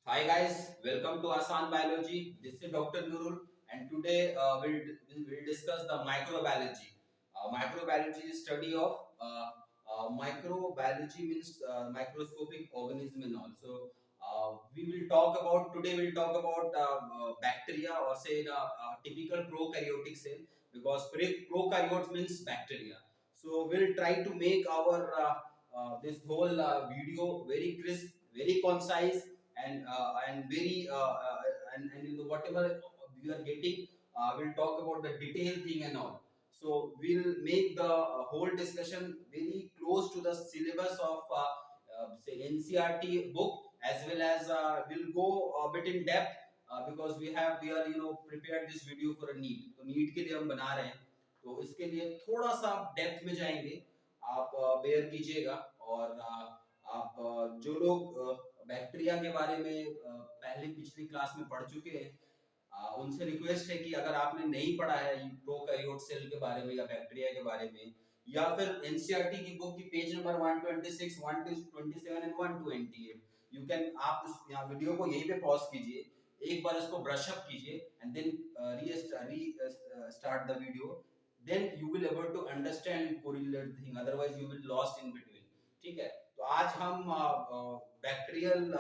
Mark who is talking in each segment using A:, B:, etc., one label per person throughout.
A: Hi guys, welcome to Asan Biology. This is Dr. Nurul, and today we'll discuss the microbiology. Microbiology is study of microbiology means microscopic organism and all. So we will talk about today. We'll talk about bacteria or say the typical prokaryotic cell because prokaryotes means bacteria. So we'll try to make our this whole video very crisp, very concise and very and you know, whatever we are getting, we'll talk about the detailed thing and all. So we'll make the whole discussion very close to the syllabus of say NCRT book, as well as we'll go a bit in depth because we are prepared this video for a NEET. तो NEET के लिए हम बना रहे हैं, तो इसके लिए थोड़ा सा डेप्थ में जाएंगे. आप बेयर कीजिएगा. और आप जो लोग बैक्टीरिया के बारे में पहले पिछली क्लास में पढ़ चुके हैं, उनसे रिक्वेस्ट है कि अगर आपने नहीं पढ़ा है प्रोकैरियोट सेल के बारे में या बैक्टीरिया के बारे में, या फिर एनसीईआरटी की बुक की page number 126, 127 and 128, you can आप उस यहाँ वीडियो को यहीं पे पॉज कीजिए, एक बार इसको ब्रश अप कीजिए and then restart the video. Then you will able to understand correlate thing, otherwise you will lost in between. ठीक है, तो आज हम बैक्टीरियल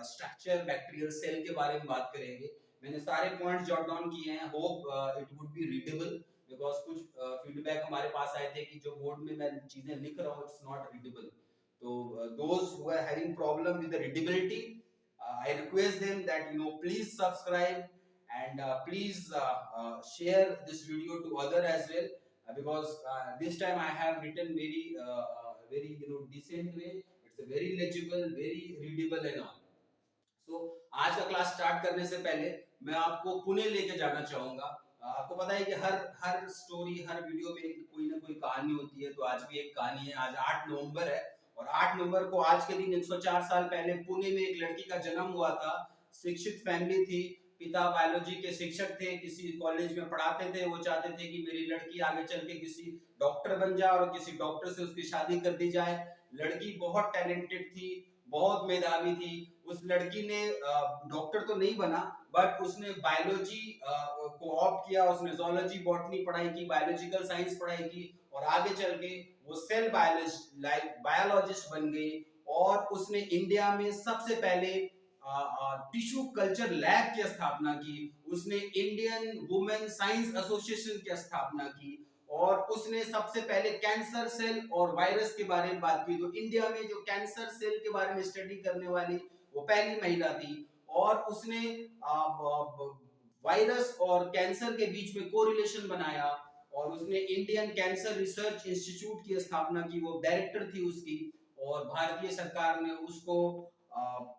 A: स्ट्रक्चर, बैक्टीरियल सेल के बारे में बात करेंगे. मैंने सारे पॉइंट्स जॉट डाउन किए हैं. Hope it would B readable, because कुछ फीडबैक हमारे पास आए थे कि जो बोर्ड में मैं चीजें लिख रहा हूँ इट्स नॉट रीडेबल. तो those who are having problem with the readability, I request them that please subscribe and please share this video to other as well, because this time I have written very decent way. It's a very legible, very readable and all. So आज का class start करने से पहले मैं आपको पुणे लेके जाना चाहूंगा. आपको पता है कि हर स्टोरी, हर वीडियो में कोई ना कोई कहानी होती है. तो आज भी एक कहानी है. आज 8 नवंबर है और 8 नवंबर को आज के दिन 104 साल पहले पुणे में एक लड़की का जन्म हुआ था. शिक्षित फैमिली थी. पिता बायोलॉजी के शिक्षक थे, किसी कॉलेज में पढ़ाते थे. वो चाहते थे कि मेरी लड़की आगे चल के किसी डॉक्टर बन जाए और किसी डॉक्टर से उसकी शादी कर दी जाए. लड़की बहुत टैलेंटेड थी, बहुत मेधावी थी. उस लड़की ने डॉक्टर तो नहीं बना, बट उसने बायोलॉजी को ऑप्ट किया. उसने ज़ूलॉजी, बॉटनी पढ़ाई की, बायोलॉजिकल साइंस पढ़ाई की और आगे चल के वो सेल बायोलॉजिस्ट बन गई. और उसने इंडिया में सबसे पहले टिश्यू कल्चर लैब की स्थापना की. उसने इंडियन वुमेन साइंस एसोसिएशन की स्थापना की और उसने सबसे पहले कैंसर सेल और वायरस के बारे में बात की. तो इंडिया में जो कैंसर सेल के बारे में स्टडी करने वाली वो पहली महिला थी. और उसने वायरस और कैंसर के बीच में कोरिलेशन बनाया और उसने इंडियन कैंसर रिसर्च इंस्टीट्यूट की स्थापना की. वो डायरेक्टर थी उसकी. और भारतीय सरकार ने उसको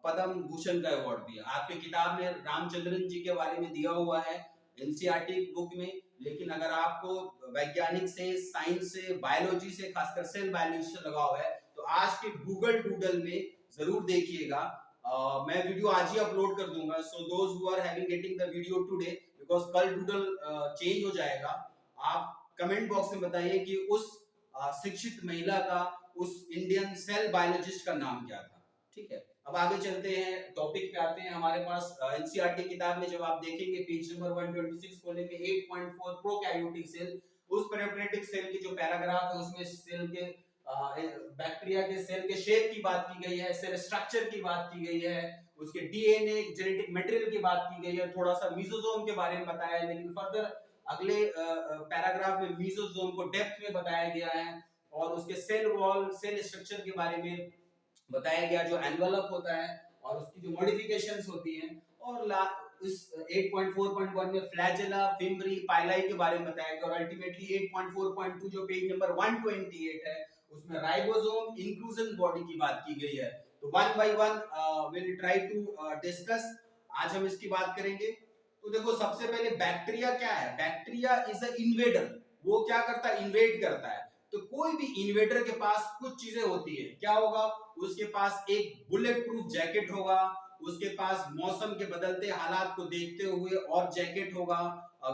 A: पद्म भूषण का अवार्ड दिया. आपकी किताब में रामचंद्रन जी के बारे में दिया हुआ है एनसीईआरटी बुक में. लेकिन अगर आपको वैज्ञानिक से, साइंस से, बायोलॉजी से, खासकर सेल बायोलॉजी से लगाव है, तो आज के गूगल डूडल में जरूर देखिएगा. मैं वीडियो आज ही अपलोड कर दूंगा. So those who are having getting the video today, because कल डूडल चेंज हो जाएगा. आप कमेंट बॉक्स में बताइए कि उस शिक्षित महिला का, उस इंडियन सेल बायोलॉजिस्ट का नाम क्या था. ठीक है, अब आगे चलते हैं, टॉपिक पे आते हैं. हमारे पास एनसीईआरटी किताब में जब आप देखेंगे पेज नंबर 126 खोलेंगे, 8.4 प्रोकैरियोटिक सेल. उस प्रोकैरियोटिक सेल की जो पैराग्राफ है उसमें सेल के बैक्टीरिया के सेल के शेप की बात की गई है, सेल स्ट्रक्चर की बात की गई है, उसके डीएनए जेनेटिक मटेरियल की बात की गई है, थोड़ा सा मीसोसोम के बारे में बताया है. लेकिन फर्दर अगले पैराग्राफ में मीसोसोम को डेप्थ में बताया गया है और उसके सेल वॉल, सेल स्ट्रक्चर के बारे में बताया गया, जो एनवेलप होता है और उसकी जो मॉडिफिकेशंस होती हैं. और इस 8.4.1 में फ्लैजेला, फिम्बरी, पाइलाई के बारे में बताया गया. और अल्टीमेटली 8.4.2 जो पेज नंबर 128 है उसमें राइबोसोम इंक्लूजन बॉडी की बात की गई है. तो one by one will try to discuss. आज हम इसकी बात करेंगे. तो देखो, सबसे पहले बैक्टीरिया क्या है. Bacteria is a invader. वो क्या करता है, इन्वेड करता है. तो कोई भी इन्वेडर के पास कुछ चीजें होती है. क्या होगा, उसके पास एक बुलेट प्रूफ जैकेट होगा, उसके पास मौसम के बदलते हालात को देखते हुए और जैकेट होगा,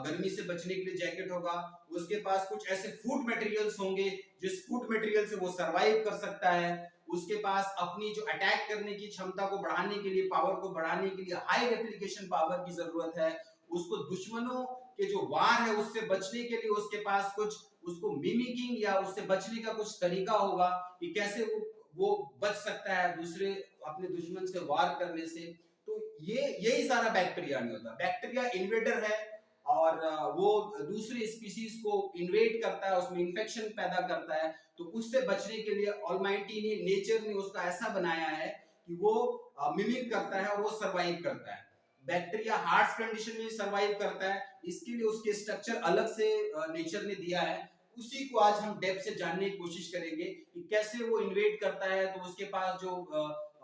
A: गर्मी से बचने के लिए जैकेट होगा, उसके पास कुछ ऐसे फूड मटेरियल्स होंगे जिस फूड मटेरियल से वो सरवाइव कर सकता है, उसके पास अपनी जो अटैक करने की क्षमता को बढ़ाने के लिए, पावर को बढ़ाने के लिए हाई रेप्लिकेशन पावर की जरूरत है, उसको दुश्मनों के जो वार है उससे बचने के लिए उसके पास कुछ उसको मिमिकिंग या उससे बचने का कुछ तरीका होगा कि कैसे वो बच सकता है दूसरे अपने दुश्मन से वार करने से। तो ये यही सारा बैक्टीरिया में होता है। बैक्टीरिया इन्वेडर है और वो दूसरे स्पीशीज को इन्वेड करता है, उसमें इन्फेक्शन पैदा करता है। तो उससे बचने के लिए ऑलमाइटी ने, नेचर ने उसका ऐसा बनाया है कि वो मिमिक करता है और वो सरवाइव करता है। बैक्टीरिया हार्श कंडीशन में सरवाइव करता है, इसके लिए उसके स्ट्रक्चर अलग से नेचर ने दिया है। उसी को आज हम डेप्थ से जानने की कोशिश करेंगे कि कैसे वो इन्वेड करता है। तो उसके पास जो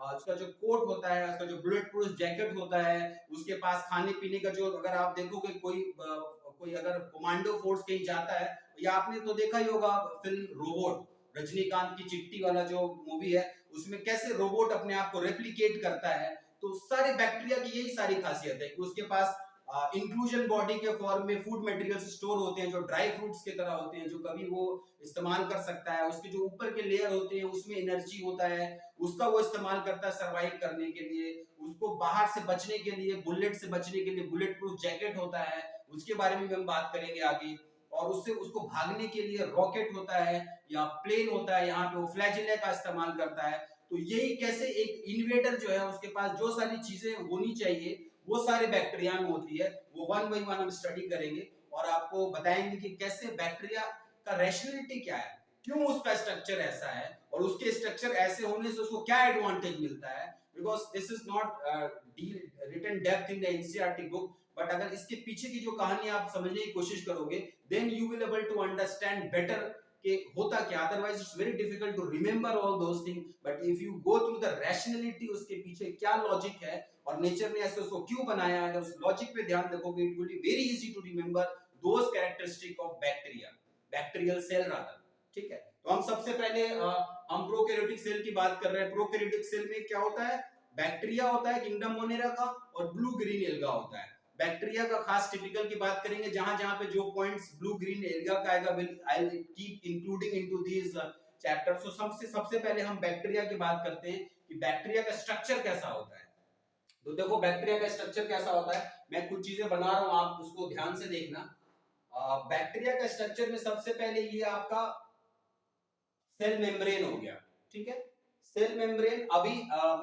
A: उसका जो कोट होता है, उसका जो बुलेट प्रूफ जैकेट होता है, उसके पास खाने पीने का जो, अगर आप देखोगे कोई अगर कमांडो फोर्स कहीं जाता है, या आपने तो देखा ही होगा फिल्म रोबोट, रजनीकांत की चिट्टी वाला जो मूवी है, उसमें कैसे रोबोट अपने आप को रेप्लिकेट करता है। तो सारे बैक्टीरिया की यही सारी खासियत है कि उसके पास इंक्लूजन बॉडी के फॉर्म में फूड मटेरियल्स स्टोर होते हैं जो ड्राई फ्रूट्स की तरह होते हैं, जो कभी वो इस्तेमाल कर सकता है। उसके जो ऊपर के लेयर होते हैं उसमें एनर्जी होता है, उसका वो इस्तेमाल करता है सरवाइव करने के लिए। उसको बाहर से बचने के लिए, बुलेट से बचने के लिए बुलेट प्रूफ जैकेट होता है, उसके बारे में भी हम बात करेंगे आगे। और उससे उसको भागने के लिए रॉकेट होता है या प्लेन होता है, यहाँ पे वो फ्लैजिला का इस्तेमाल करता है। तो यही कैसे एक इन्वेडर जो है उसके पास जो सारी चीजें होनी चाहिए वो सारे बैक्टीरिया में होती है, वो वन बाई वन हम स्टडी करेंगे और आपको बताएंगे कि कैसे बैक्टीरिया का रैशनैलिटी क्या है, क्यों उसका स्ट्रक्चर ऐसा है और उसके स्ट्रक्चर ऐसे होने से उसको क्या एडवांटेज मिलता है। Because this is not written depth in the NCERT book, but अगर इसके पीछे की जो कहानी आप समझने की कोशिश करोगे then you will able to understand better कि होता क्या। Otherwise it's very difficult to remember all those thing, but if you go through the rationality, उसके पीछे क्या लॉजिक है और नेचर ने ऐसे उसको क्यों बनाया, अगर उस लॉजिक पे ध्यान देखोगे it will be very easy to remember those characteristic of bacteria, bacterial cell rather. ठीक है, तो हम सबसे पहले हम प्रोकैरियोटिक सेल की बात कर रहे हैं। प्रोकैरियोटिक सेल में क्या होता है, बैक्टीरिया होता है किंगडम मोनेरा का और ब्लू ग्रीन एल्गा होता है। बैक्टीरिया का खास टिपिकल की बात करेंगे, जहां जहां पे जो पॉइंट्स ब्लू ग्रीन एल्गा का आएगा I will keep including into these chapter. So सबसे पहले हम बैक्टीरिया की बात करते हैं कि बैक्टीरिया का स्ट्रक्चर कैसा होता है। तो देखो बैक्टीरिया का स्ट्रक्चर कैसा होता है, मैं कुछ चीजें बना रहा हूं, आप उसको ध्यान से देखना। बैक्टीरिया का स्ट्रक्चर में सबसे पहले ये आपका सेल मेम्ब्रेन हो गया। ठीक है, सेल मेम्ब्रेन अभी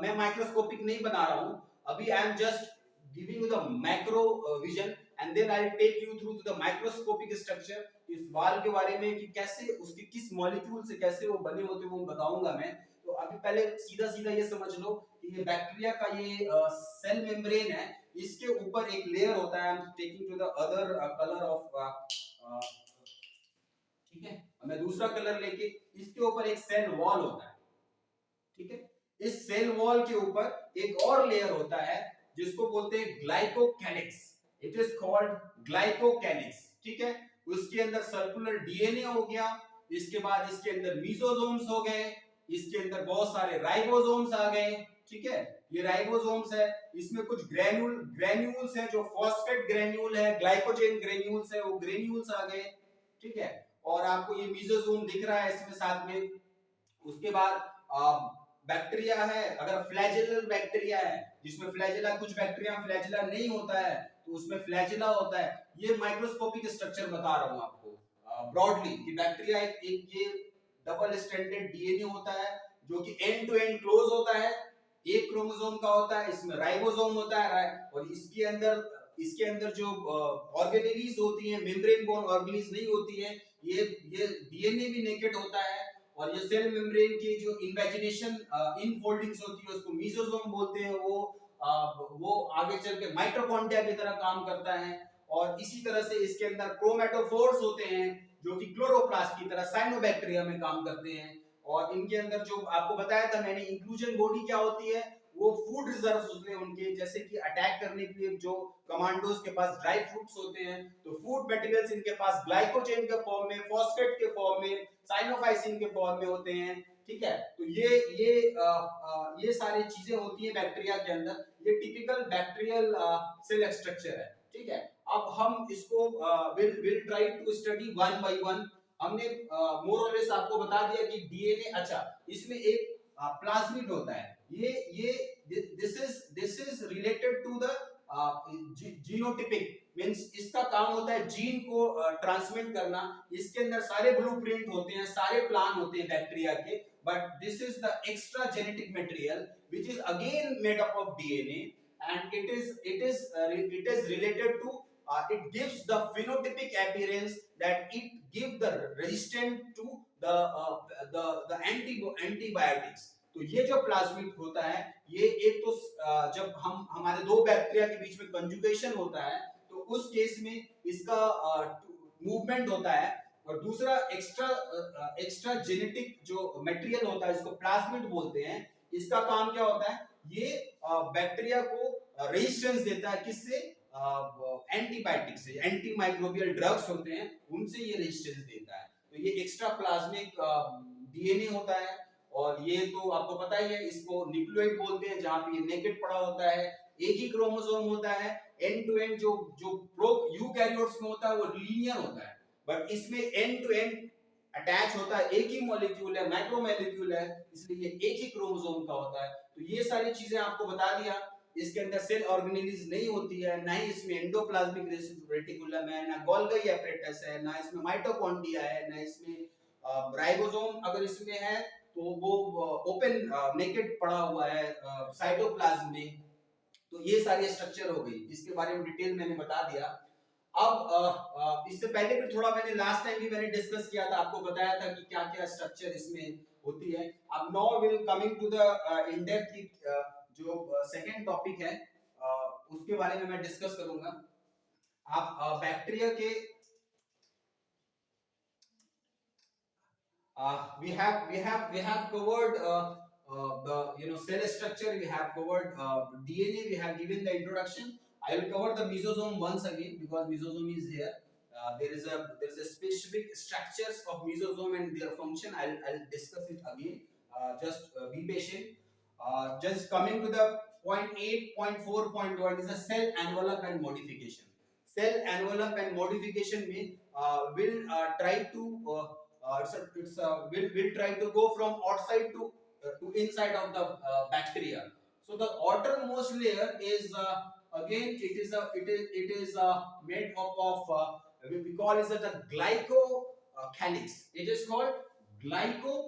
A: मैं माइक्रोस्कोपिक नहीं बना रहा हूं, अभी I am just giving you the macro vision and then I will take you through the microscopic structure. इस वाल के बारे में कि कैसे उसके किस मॉलिक्यूल से कैसे वो बने होते हैं वो बताऊंगा मैं। तो अभी पहले सीधा सीधा ये समझ लो कि ये बैक्टीरिया का ये सेल मेम्ब्रेन है, इसके ऊपर एक लेयर होता है। I am taking to the other colour of, ठीक है, मैं दूसरा कलर लेके, इसके ऊपर एक सेल वॉल होता है। ठीक है, इस सेल वॉल के ऊपर एक और लेयर होता है जिसको बोलते हैं glycocalyx, it is called glycocalyx. ठीक है, उसके अंदर सर्कुलर डीएनए हो गया, इसके बाद इसके अंदर मीसोसोम्स हो गए, इसके अंदर बहुत सारे राइबोसोम्स आ गए। ठीक है, ये राइबोसोम्स है, इसमें कुछ ग्रेन्यूल्स है जो फॉस्फेट ग्रेन्यूल है, ग्लाइकोजेन ग्रेन्यूल्स है, वो ग्रेन्यूल्स आ गए। ठीक है, और आपको ये मीसोसोम दिख रहा है इसमें साथ में। उसके बाद बैक्टीरिया है, अगर फ्लैजेलर बैक्टीरिया है जिसमें फ्लैजेला, कुछ बैक्टीरिया फ्लैजेला नहीं होता है तो उसमें फ्लैजेला होता है। ये माइक्रोस्कोपिक स्ट्रक्चर बता रहा हूं आपको ब्रॉडली कि बैक्टीरिया एक ये डबल स्ट्रैंडेड डीएनए होता है जो कि एंड टू एंड क्लोज होता है, एक क्रोमोसोम का होता है, इसमें राइबोसोम होता है और इसके अंदर जो ऑर्गेनेलीज होती हैं, मेम्ब्रेन बोर्न ऑर्गेनेलीज नहीं होती है, ये डीएनए भी नेकेड होता है। और ये सेल मेम्ब्रेन की जो इन्वेजिनेशन इनफोल्डिंग्स होती है उसको मीसोसोम बोलते हैं, वो आगे चल के माइटोकॉन्ड्रिया की तरह काम करता है। और इसी तरह से इसके अंदर क्रोमेटोफोर्स होते हैं जो कि क्लोरोप्लास्ट की तरह साइनोबैक्टीरिया में काम करते हैं। और इनके अंदर जो आपको बताया था मैंने, इंक्लूजन बॉडी क्या होती है, वो फूड रिजर्व्स होते हैं उनके, जैसे कि अटैक करने के लिए जो कमांडोज के पास ड्राई फ्रूट्स होते हैं, तो फूड मटेरियल्स इनके पास ग्लाइकोजेन के फॉर्म में, फॉस्फेट के फॉर्म में, साइनोफाइसिन के फॉर्म में होते हैं। ठीक है, तो ये सारी चीजें होती हैं बैक्टीरिया के अंदर। ये टिपिकल बैक्टीरियल सेल स्ट्रक्चर है, ठीक है। अब हम इसको will try to study one by one. हमने मोर और लेस आपको बता दिया कि डीएनए, अच्छा इसमें एक प्लाज्मिड होता है, ये this is related to the genotypic, means इसका काम होता है जीन को ट्रांसमिट करना। इसके अंदर सारे ब्लूप्रिंट होते हैं, सारे प्लान होते हैं बैक्टीरिया के, but this is the extra genetic material which is again made up of DNA, and it is related to it gives the phenotypic appearance, that it give the resistant to the antibiotics। तो ये जो plasmid होता है, ये एक तो जब हम हमारे दो बैक्टीरिया के बीच में कंजुगेशन होता है तो उस केस में इसका मूवमेंट होता है, और दूसरा एक्स्ट्रा जेनेटिक जो मटेरियल होता है इसको प्लाज्मिड बोलते हैं। इसका काम क्या होता है, ये बैक्टीरिया को रेजिस्टेंस देता है, किससे, एंटीबायोटिक से, एंटी माइक्रोबियल ड्रग्स होते हैं उनसे ये रेजिस्टेंस देता है। तो ये एक्स्ट्रा प्लाज्मिक डीएनए होता है, और ये तो आपको पता ही है, इसको न्यूक्लियोइड बोलते हैं, जहां पे ये नेकेड पड़ा होता है, एक ही क्रोमोसोम होता है। एंड टू एंड जो प्रो यूकैरियोट्स में होता है वो लीनियर होता है, बट इसमें एंड टू एंड अटैच होता है, एक ही मॉलिक्यूल है, माइक्रोमॉलिक्यूल है, इसलिए ये एक ही क्रोमोसोम का होता है। तो ये सारी चीजें आपको बता दिया। इसके अंदर सेल ऑर्गेनेलिज नहीं होती है, ना ही इसमें एंडोप्लाज्मिक रेटिकुलम है, ना गोल्गी एपरेटस है, ना इसमें माइटोकॉन्ड्रिया है, ना इसमें राइबोसोम अगर इसमें है तो वो ओपन नेकेड पड़ा हुआ है साइटोप्लाज्म में। तो ये सारी स्ट्रक्चर हो गई, इसके बारे में डिटेल मैंने बता दिया। अब इससे पहले भी थोड़ा मैंने लास्ट टाइम भी मैंने डिस्कस किया था, आपको बताया था कि क्या क्या स्ट्रक्चर इसमें होती है। अब now will coming to the in depth जो सेकंड टॉपिक है उसके बारे में मैं डिस्कस करूंगा। आप बैक्टीरिया के we have covered the cell structure, we have covered DNA, we have given the introduction. I will cover the mesosome once again because mesosome is here. There is a specific structures of mesosome and their function. I'll discuss it again. Just be patient. Just coming to the point 8.4.1 is the cell envelope and modification. Cell envelope and modification mean will try to we'll try to go from outside to inside of the bacteria. So the outermost layer is again it is made up of we call it the glycocalyx. It is called glycocalyx.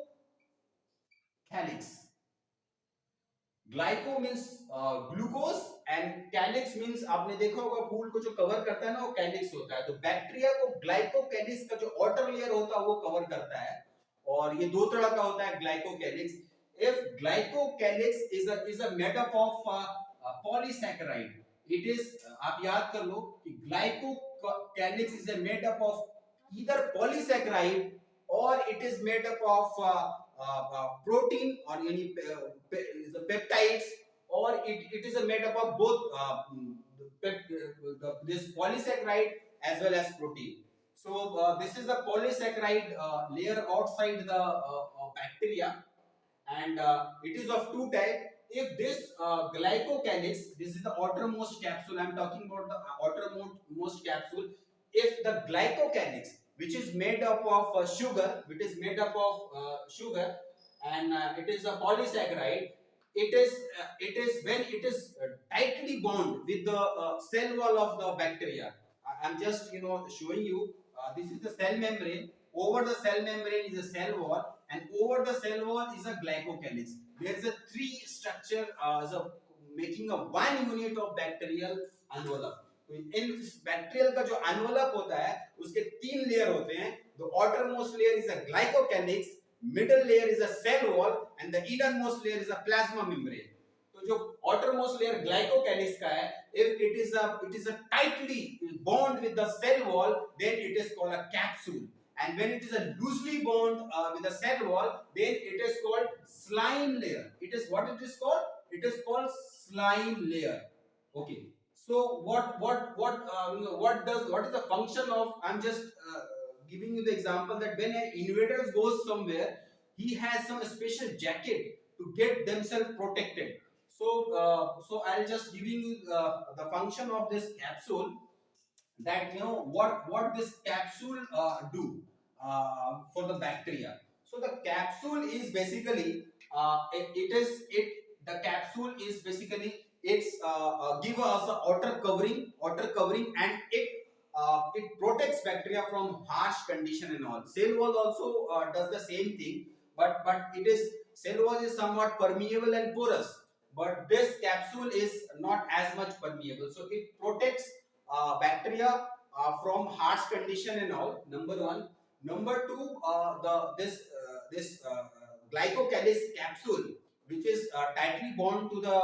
A: Glyco means glucose and calyx means आपने देखा होगा फूल को जो cover करता है ना वो calyx होता है। तो बैक्टीरिया को ग्लाइकोकैलिक्स का जो आउटर लेयर होता है वो कवर करता है, और ये दो तरह का होता है glycocalyx. If glycocalyx is a made up of polysaccharide, it is आप याद कर लो कि glycocalyx is a made up of either polysaccharide और it is made up of protein or any the peptides, or it is a made up of both this polysaccharide as well as protein. So this is the polysaccharide layer outside the bacteria, and it is of two types. If this glycocalyx, this is the outermost capsule, I am talking about the outermost capsule. If the glycocalyx, which is made up of sugar, which is made up of sugar, and it is a polysaccharide, it is when it is tightly bound with the cell wall of the bacteria. I am just showing you, this is the cell membrane. Over the cell membrane is a cell wall, and over the cell wall is a glycocalyx. There is a three structure making a one unit of bacterial envelope. In bacterial का जो envelope होता है उसके तीन layer होते हैं। The outermost layer is a glycocalyx, middle layer is a cell wall, and the innermost layer is a plasma membrane. तो जो आउटरमोस्ट लेयर ग्लाइकोकैलिक्स का है, if it is a tightly bond with the cell wall, then it is called a capsule, and when it is a loosely bound with the cell wall, then it is called slime layer. It is what it is called? It is called slime layer. Okay. So what is the function of? I'm just giving you the example that when an invader goes somewhere, he has some special jacket to get themselves protected. So I'll just giving you the function of this capsule, that what this capsule do for the bacteria. So the capsule is basically the capsule is basically it's give us a outer covering, and it protects bacteria from harsh condition and all. Cell wall also does the same thing, but it is cell wall is somewhat permeable and porous, but this capsule is not as much permeable, so it protects bacteria from harsh condition and all. Number one. Number two, this glycocalyx capsule, which is tightly bound to the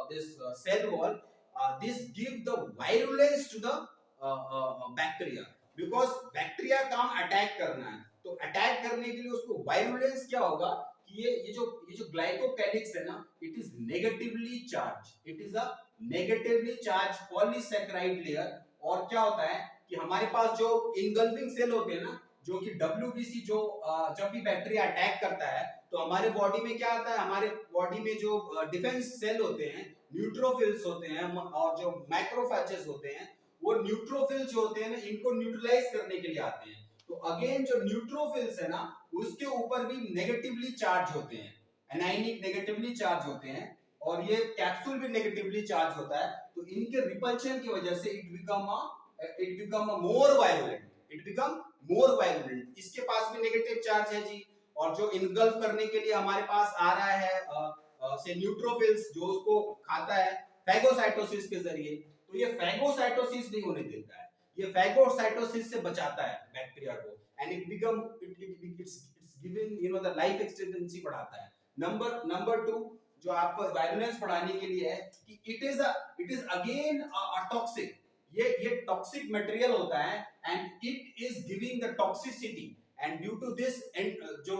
A: this cell wall. This give the virulence to the bacteria, because bacteria काम attack करना है, तो attack करने के लिए उसको virulence क्या होगा कि ये जो ग्लाइकोकैलिक्स है ना, it is negatively charge, it is a negatively charge polysaccharide layer. और क्या होता है कि हमारे पास जो इनगल्फिंग सेल होते हैं ना, जो कि WBC, जो जब भी बैक्टीरिया अटैक करता है तो हमारे बॉडी में क्या आता है, हमारे बॉडी में जो डिफेंस सेल होते हैं, न्यूट्रोफिल्स होते हैं, और जो मैक्रोफेजेस होते हैं, वो न्यूट्रोफिल जो होते हैं ना, इनको न्यूट्रलाइज करने के लिए आते हैं। तो अगेन जो न्यूट्रोफिल्स है ना, उसके ऊपर भी नेगेटिवली चार्ज होते हैं, एनायनिक नेगेटिवली चार्ज होते हैं, और ये कैप्सूल भी नेगेटिवली चार्ज होता है। तो इनके रिपल्शन की वजह से it become more violent, it become more violent. इसके पास भी नेगेटिव चार्ज है जी, और जो इनगल्फ करने के लिए हमारे पास आ रहा है से न्यूट्रोफिल्स, जो उसको खाता है फैगोसाइटोसिस के जरिए, तो ये फैगोसाइटोसिस नहीं होने देता है, ये फैगोसाइटोसिस से बचाता है बैक्टीरिया को, and it's given the life expectancy बढ़ाता है। नंबर टू, जो आपको वायलेंस बढ़ाने के लिए है कि it is again a toxic, ये टॉक्सिक मटेरियल होता है, and it is giving the toxicity, and due to this जो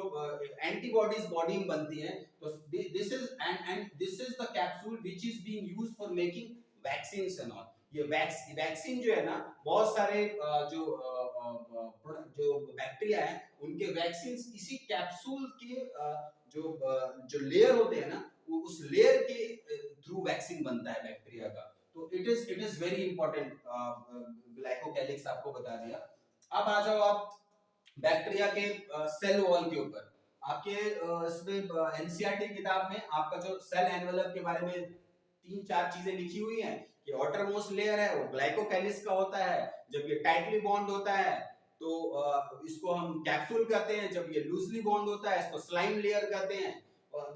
A: एंटीबॉडीज बॉडी में बनती हैं, तो this is the capsule which is being used for making vaccines and all. ये vaccine जो है ना, बहुत सारे जो बैक्टीरिया है, उनके वैक्सीन इसी कैप्सूल के जो लेयर होते हैं ना, वो उस लेयर के थ्रू वैक्सीन बनता है बैक्टीरिया का। तो it is very important. Glycocalyx आपको बता दिया। अब आ जाओ आप बैक्टीरिया के सेल वॉल के ऊपर। आपके इसमें एनसीईआरटी किताब में आपका जो सेल एनवेलप के बारे में 3-4 चीजें लिखी हुई हैं कि आउटर मोस्ट लेयर है वो ग्लाइकोकैलिक्स का होता है, जब ये टाइटली बॉन्ड होता है तो इसको हम कैप्सूल कहते हैं, जब ये लूजली बॉन्ड होता है इसको स्लाइम लेयर कहते हैं।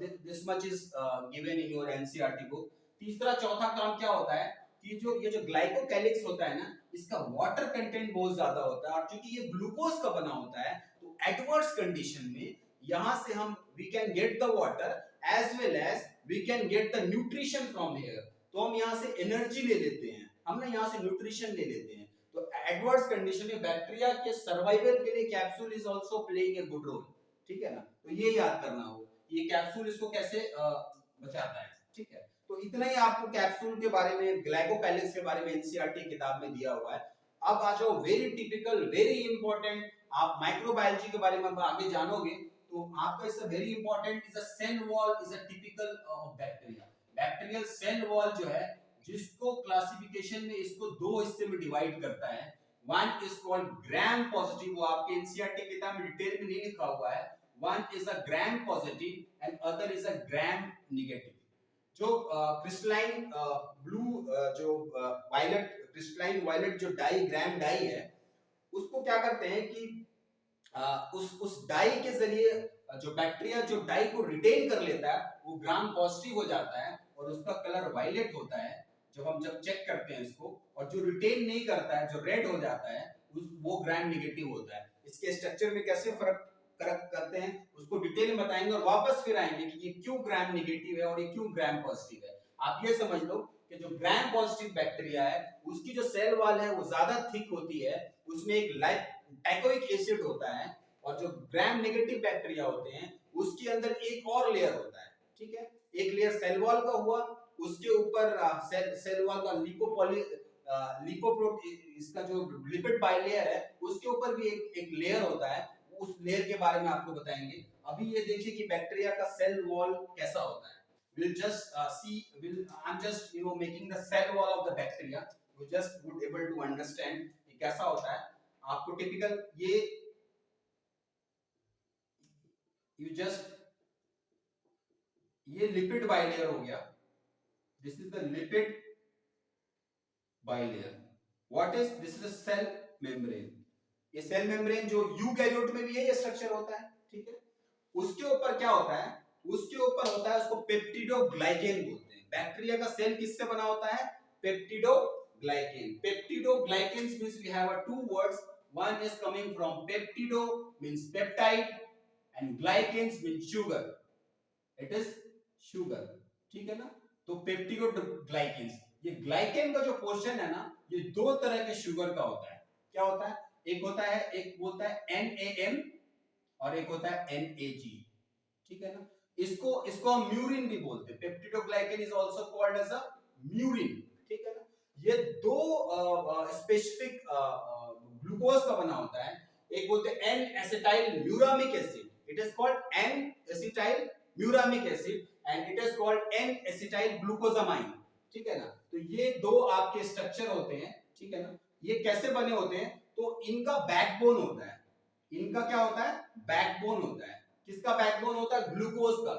A: This much is given in your NCERT book. तीसरा चौथा काम क्या होता है कि ये जो ग्लाइकोकैलिक्स होता है ना, इसका वाटर कंटेंट बहुत ज्यादा होता है, और क्योंकि ये ग्लूकोज का बना होता है, तो एडवर्स कंडीशन में यहां से हम we can get the water as well as we can get the nutrition from here. तो हम यहाँ से एनर्जी ले लेते हैं, हम ना यहाँ से न्यूट्रिशन ले लेते हैं। तो एडवर्स कंडीशन में बैक्टीरिया के सर्वाइवल के लिए capsule is also playing a good role, ठीक है ना। तो ये याद करना हो, ये कैप्सूल इसको कैसे बचाता है, ठीक है। तो इतना ही आपको कैप्सूल के बारे में, ग्लाइकोकैलिक्स के बारे में एनसीईआरटी किताब में दिया हुआ है। अब आ जाओ वेरी टिपिकल, वेरी इंपॉर्टेंट, आप माइक्रोबायोलॉजी के बारे में आगे जानोगे तो आपका is very important, is a cell wall is a typical of bacteria. Bacterial cell wall जो है, जिसको क्लासिफिकेशन में इसको दो हिस्से में डिवाइड करता है। One is called gram positive, वो आपके एनसीईआरटी किताब में डिटेल में नहीं लिखा हुआ है। One is a gram positive and other is a gram negative. जो क्रिस्टलाइन ब्लू जो वायलेट, क्रिस्टलाइन वायलेट जो डाई, ग्राम डाई है, उसको क्या करते हैं कि उस डाई के जरिए जो बैक्टीरिया जो डाई को रिटेन कर लेता है, वो ग्राम पॉजिटिव हो जाता है और उसका कलर वायलेट होता है जब चेक करते हैं इसको। और जो रिटेन नहीं करता है, जो रेड हो जाता है, वो ग्राम नेगेटिव होता है। इसके स्ट्रक्चर में कैसे फर्क करते हैं उसको डिटेल में बताएंगे, और वापस फिर आएंगे कि ये क्यों ग्राम नेगेटिव है और ये क्यों ग्राम पॉजिटिव है। आप ये समझ लो कि जो ग्राम पॉजिटिव बैक्टीरिया है, उसकी जो सेल वॉल है वो ज्यादा थिक होती है, उसमें एक टैकोइक एसिड होता है, और जो ग्राम नेगेटिव बैक्टीरिया होते हैं उसके अंदर एक और लेयर होता है, ठीक है। एक लेयर सेल वॉल का हुआ, उसके ऊपर सेल वॉल का इसका जो लिपिड बाइलेयर है, उसके ऊपर भी एक लेयर होता है, उस लेयर के बारे में आपको बताएंगे। अभी ये देखिए कि बैक्टीरिया का सेल वॉल कैसा होता है। we'll just see, I'm just making the cell wall of the bacteria. You just would able to understand कि कैसा होता है. आपको typical ये lipid bilayer हो गया. This is the lipid bilayer. What is this? Is a cell membrane. ये cell membrane जो यूकैरियोट में भी है, ये स्ट्रक्चर होता है. ठीक है. उसके ऊपर क्या होता है? उसके ऊपर होता है, उसको पेप्टिडोग्लाइकेन बोलते हैं. बैक्टीरिया का सेल किससे बना होता है? Peptidoglycan. Peptidoglycans means we have two words. One is coming from peptido means peptide and glycans means sugar. It is sugar. ठीक है ना. तो पेप्टिडोग्लाइकेन्स, ये ग्लाइकेन का जो पोर्शन है ना, ये दो तरह के शुगर का होता है. क्या होता है? एक होता है, एक बोलता है NaM और एक होता है NAG. ठीक है ना. इसको हम म्यूरिन भी बोलते हैं. Peptidoglycan is also called as a murein. ठीक है ना. ये दो स्पेसिफिक ग्लूकोज का बना होता है. एक बोलते हैं N acetyl muramic acid. It is called N acetyl muramic acid and it is called N acetyl glucosamine. ठीक है ना. तो ये दो आपके स्ट्रक्चर होते हैं. ठीक है ना. ये कैसे बने होते हैं? तो इनका बैकबोन होता है. इनका क्या होता है? बैकबोन होता है. किसका बैकबोन होता है? ग्लूकोज का.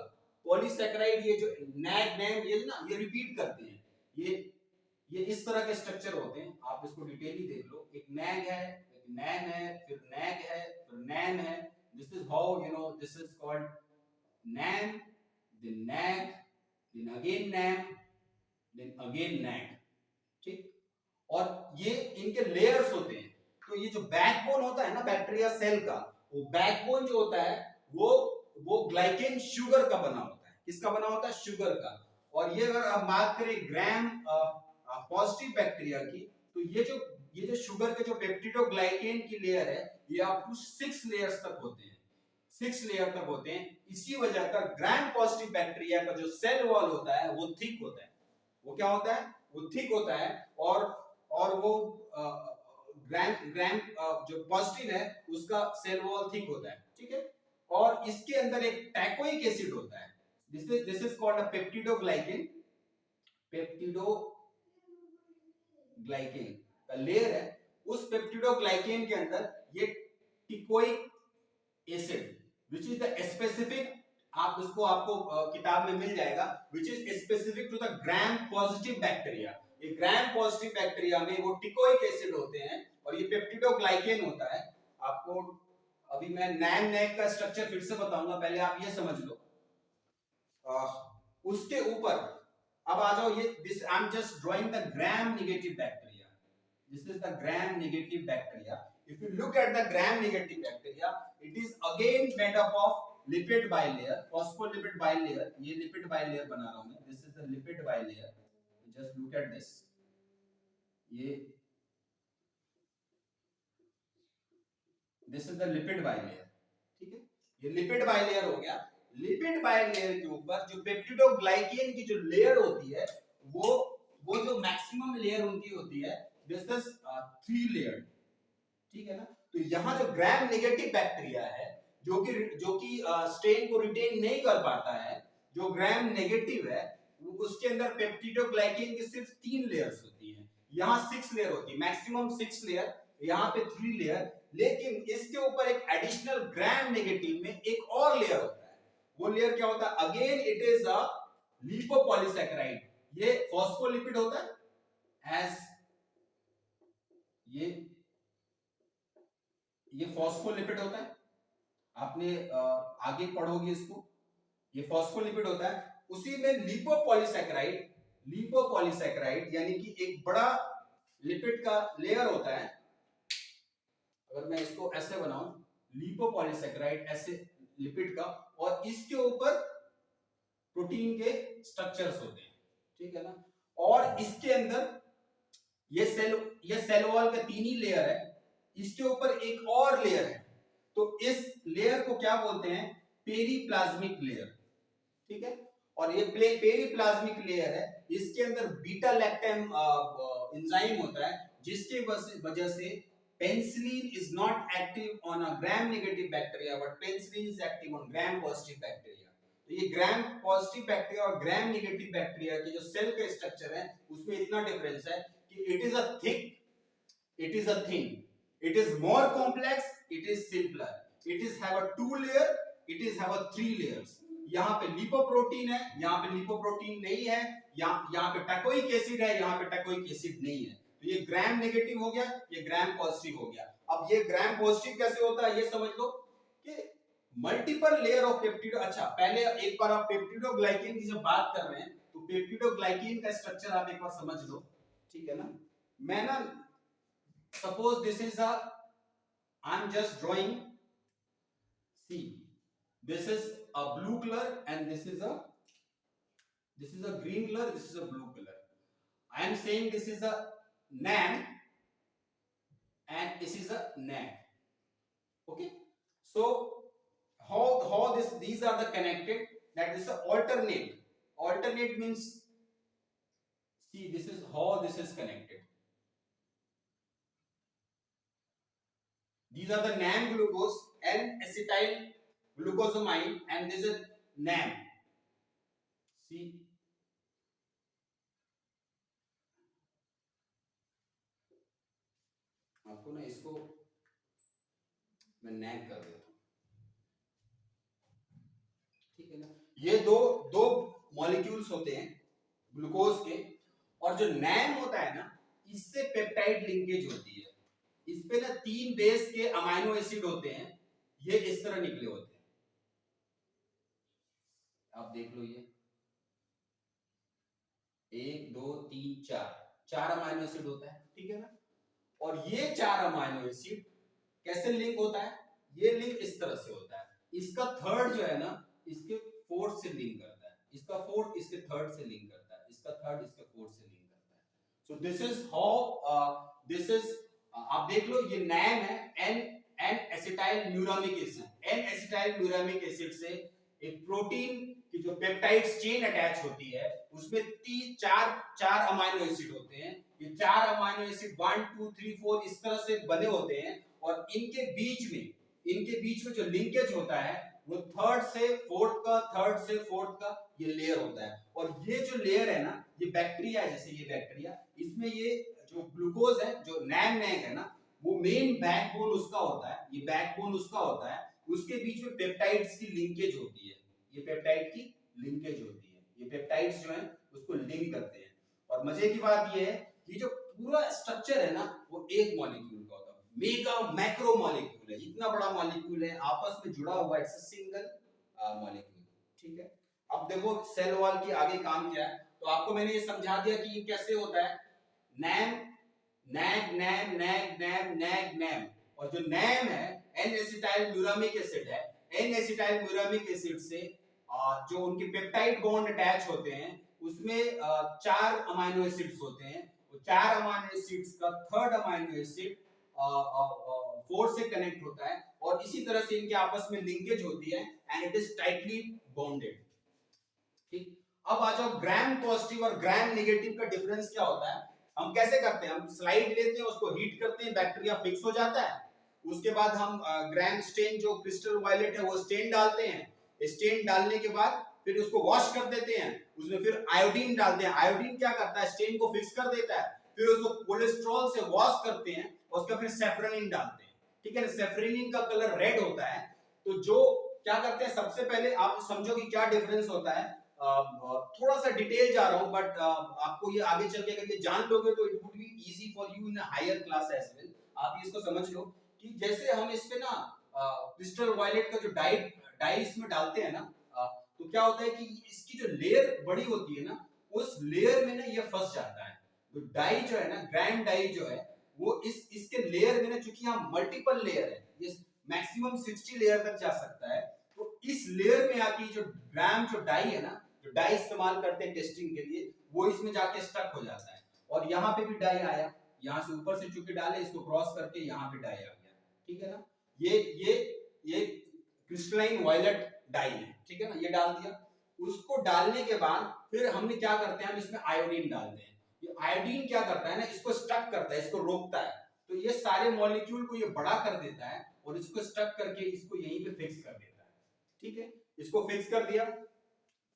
A: पॉलीसैकेराइड, ये जो NAG ये ना, ये रिपीट करते हैं. ये इस तरह के स्ट्रक्चर होते हैं. आप इसको डिटेली देख लो. एक NAG है, एक NAM है, फिर NAG है, फिर NAM है. This is how this is called NAM, then NAG, then again NAM, then again NAG. ठीक. और ये इनके लेयर्स होते हैं. तो ये जो बैकबोन होता है ना बैक्टीरिया सेल का, वो बैकबोन जो होता है वो ग्लाइकेन शुगर का बना होता है. किसका बना होता है? शुगर का. और ये अगर आप बात करें ग्राम पॉजिटिव बैक्टीरिया की, तो ये जो शुगर के जो पेप्टिडोग्लाइकेन की लेयर है, ये अप टू 6 लेयर्स तक होते हैं. 6 लेयर तक होते हैं. इसी वजह का ग्राम पॉजिटिव बैक्टीरिया का जो सेल वॉल होता है वो थिक होता है. वो क्या होता है? वो थिक होता है. और वो ग्राम जो पॉजिटिव है उसका सेल वॉल थिक होता है. ठीक है. और इसके अंदर एक टैकोइक एसिड होता है. This is called a peptidoglycan. Peptidoglycan का लेयर है. उस पेप्टिडोग्लाइकेन के अंदर ये teichoic acid which is the specific, आपको किताब में मिल जाएगा, which is specific to the gram positive bacteria. ये ग्राम पॉजिटिव बैक्टीरिया में वो टिकोइक एसिड होते हैं और ये पेप्टिडोग्लाइकेन होता है. आपको अभी मैं NAM-NAG का स्ट्रक्चर फिर से बताऊंगा, पहले आप ये समझ लो. उसके ऊपर अब आ जाओ. ये this I am just drawing the gram negative bacteria. This is the gram negative bacteria. If you look at the gram-negative bacteria, it is again made up of lipid bilayer, phospholipid bilayer. ये lipid bilayer बना रहा हूँ मैं. This is the lipid bilayer. Just look at this. This is the lipid bilayer. ठीक है. ये lipid bilayer हो गया. Lipid bilayer के ऊपर जो पेप्टिडोग्लाइकेन की जो लेयर होती है, वो जो मैक्सिमम लेयर उनकी होती है, this is 3 layered. ठीक है ना. तो यहाँ जो ग्राम नेगेटिव बैक्टीरिया है, जो कि स्ट्रेन को रिटेन नहीं कर पाता है, जो ग्राम नेगेटिव है, उसके अंदर पेप्टिडोग्लाइकेन की सिर्फ 3 लेयर्स होती हैं. यहाँ 6 लेयर होती है, मैक्सिमम 6 लेयर. यहाँ पे 3 लेयर. लेकिन इसके ऊपर एक एडिशनल ग्राम नेगेटिव में एक और लेयर होता है. वो लेयर क्या होता है? Again it is a lipopolysaccharide. ये फॉस्फोलिपिड होता है. एज ये फॉस्फोलिपिड होता है. आपने आगे पढ़ोगे इसको. ये फॉस्फोलिपिड होता है. उसी में लिपोपॉलीसैकेराइड यानी कि एक बड़ा लिपिड का लेयर होता है. अगर मैं इसको ऐसे बनाऊं, लिपोपॉलीसैकेराइड ऐसे लिपिड का, और इसके ऊपर प्रोटीन के स्ट्रक्चर्स होते हैं. ठीक है ना. और इसके अंदर ये सेल वॉल का 3 ही लेयर है. इसके ऊपर एक और लेयर है. तो इस लेयर को क्या बोलते हैं? Periplasmic layer. ठीक है. और ये पेरीप्लाज्मिक लेयर है. इसके अंदर बीटा लैक्टम एंजाइम होता है, जिसके वजह से penicillin is not active on a gram negative bacteria, but penicillin is active on gram positive bacteria. तो ये ग्राम पॉजिटिव बैक्टीरिया और ग्राम नेगेटिव बैक्टीरिया के जो सेल का स्ट्रक्चर है उसमें इतना डिफरेंस है कि it is a thick, it is a thin, it is more complex, it is simpler, it is have a 2 layer, it is have a 3 layers. यहाँ पे लिपोप्रोटीन है, यहाँ पे लिपोप्रोटीन नहीं है, यहाँ पे टैकोइक एसिड है, यहाँ पे टैकोइक एसिड नहीं है। तो ये ग्राम नेगेटिव हो गया, ये ग्राम पॉजिटिव हो गया। अब ये ग्राम पॉजिटिव कैसे होता है ये समझ लो कि मल्टीपल लेयर ऑफ पेप्टिडो। अच्छा पहले एक बार आप पेप्टिडोग्लाइकेन की जब बात कर रहे हैं तो पेप्टिडोग्लाइकेन का स्ट्रक्चर आप एक बार समझ लो, ठीक है ना। मैं ना suppose this is a, I'm just drawing, see this is a blue color and this is a green color, this is a blue color. I am saying this is a NAM and this is a NAM. Okay, so how these are the connected, that is a alternate means, see this is how this is connected. These are the NAM glucose, N-acetyl glucosamine, and this is NAM. See, आपको ना इसको मैं NAM कर देता हूँ, ठीक है ना। ये दो मॉलिक्यूल्स होते हैं ग्लूकोज के, और जो NAM होता है ना इससे पेप्टाइड लिंकेज होती है। इस पे ना 3 बेस के अमाइनो एसिड होते हैं, ये इस तरह निकले होते हैं, आप देख लो ये 1 2 3 4 अमाइनो एसिड होता है, ठीक है ना। और ये 4 अमाइनो एसिड कैसे लिंक होता है, ये लिंक इस तरह से होता है। इसका थर्ड जो है ना इसके फोर्थ से लिंक करता है, इसका फोर्थ इसके थर्ड से लिंक करता है, इसका थर्ड इसके फोर्थ से लिंक करता है। So this is how this is, आप देख लो ये NAM है, N acetyl muramic acid. N acetyl muramic acid से एक प्रोटीन की जो पेप्टाइड्स चेन अटैच होती है उसमें 4 अमाइनो एसिड होते हैं। ये 4 अमाइनो एसिड 1 2 3 4 इस तरह से बने होते हैं, और इनके बीच में जो लिंकेज होता है वो थर्ड से फोर्थ का ये लेयर होता है। और ये जो लेयर है ना ये बैक्टीरिया है, जैसे ये बैक्टीरिया, इसमें ये जो ग्लूकोज है, जो NAM है ना, वो मेन बैकबोन उसका होता है, ये बैकबोन उसका होता है। उसके बीच में पेप्टाइड्स की लिंकेज होती है, ये पेप्टाइड की लिंकेज होती है, ये पेप्टाइड्स जो है उसको लिंक करते हैं। और मजे की बात ये है कि जो पूरा स्ट्रक्चर है ना वो एक मॉलिक्यूल का होता है, मेगा मैक्रो मॉलिक्यूल है, इतना बड़ा मॉलिक्यूल है, आपस में जुड़ा हुआ है, इट्स अ सिंगल मॉलिक्यूल, ठीक है। अब देखो सेल वॉल की आगे काम क्या है, तो आपको मैंने ये समझा दिया कि ये कैसे होता है, NAM NAG NAM NAG NAM NAG NAM, और जो NAM है N एसिटाइल म्यूरामिक एसिड है, N एसिटाइल म्यूरामिक एसिड से जो उनके पेप्टाइड बॉन्ड अटैच होते हैं उसमें 4 अमाइनो एसिड्स होते हैं। वो 4 अमाइनो एसिड्स का थर्ड अमाइनो एसिड 4 से कनेक्ट होता है, और इसी तरह से इनके आपस में लिंकेज होती है and it is tightly bonded, ठीक। अब आ जाओ ग्राम पॉजिटिव और ग्राम नेगेटिव का डिफरेंस क्या होता है। हम कैसे करते हैं, हम स्लाइड लेते हैं, उसको हीट करते हैं, बैक्टीरिया फिक्स हो जाता है, उसके बाद हम ग्राम स्टेन जो क्रिस्टल वायलेट है वो स्टेन डालते हैं, स्टेन डालने के बाद फिर उसको वॉश कर देते हैं, उसमें फिर आयोडीन डालते हैं, आयोडीन क्या करता है स्टेन को फिक्स कर देता है, फिर उसको कोलेस्ट्रॉल से वॉश करते हैं, उसका फिर सेफ्रोनिन डालते हैं, ठीक है ना। सेफ्रोनिन का कलर रेड होता है। तो जो क्या करते हैं, सबसे पहले आप समझो कि क्या डिफरेंस होता है। थोड़ा सा डिटेल जा रहा हूं, बट आपको ये आगे चल के अगर ये जान लोगे तो it would be easy for you in higher class as well. आप इसको समझ लो कि जैसे हम इस पे ना क्रिस्टल वायलेट का जो डाई इसमें डालते हैं ना, तो क्या होता है कि इसकी जो लेयर बड़ी होती है ना उस लेयर में ना ये फंस जाता है। तो डाई जो है ना, ग्राम डाई जो है वो इसके लेयर में ना, चूंकि यहाँ मल्टीपल लेयर है, ये मैक्सिमम 60 लेयर तक जा सकता है, तो इस लेयर में आके जो ग्राम जो डाई है ना, जो डाई इस्तेमाल करते हैं टेस्टिंग के लिए, वो इसमें जाके स्टक हो जाता है। और यहाँ पे भी डाई आया, यहाँ से ऊपर से चूंकि डाले, इसको क्रॉस करके यहाँ पे डाई आ गया, ठीक है ना। ये क्रिस्टलाइन वायलेट डाई है, ठीक है ना, ये डाल दिया। उसको डालने के बाद फिर हमने क्या करते हैं, हम इसमें आयोडीन डालते हैं। ये आयोडीन क्या करता है ना, इसको स्टक करता है, इसको रोकता है, तो ये सारे मॉलिक्यूल को ये बड़ा कर देता है और इसको स्टक करके इसको यहीं पे फिक्स कर देता है, ठीक है। इसको फिक्स कर दिया,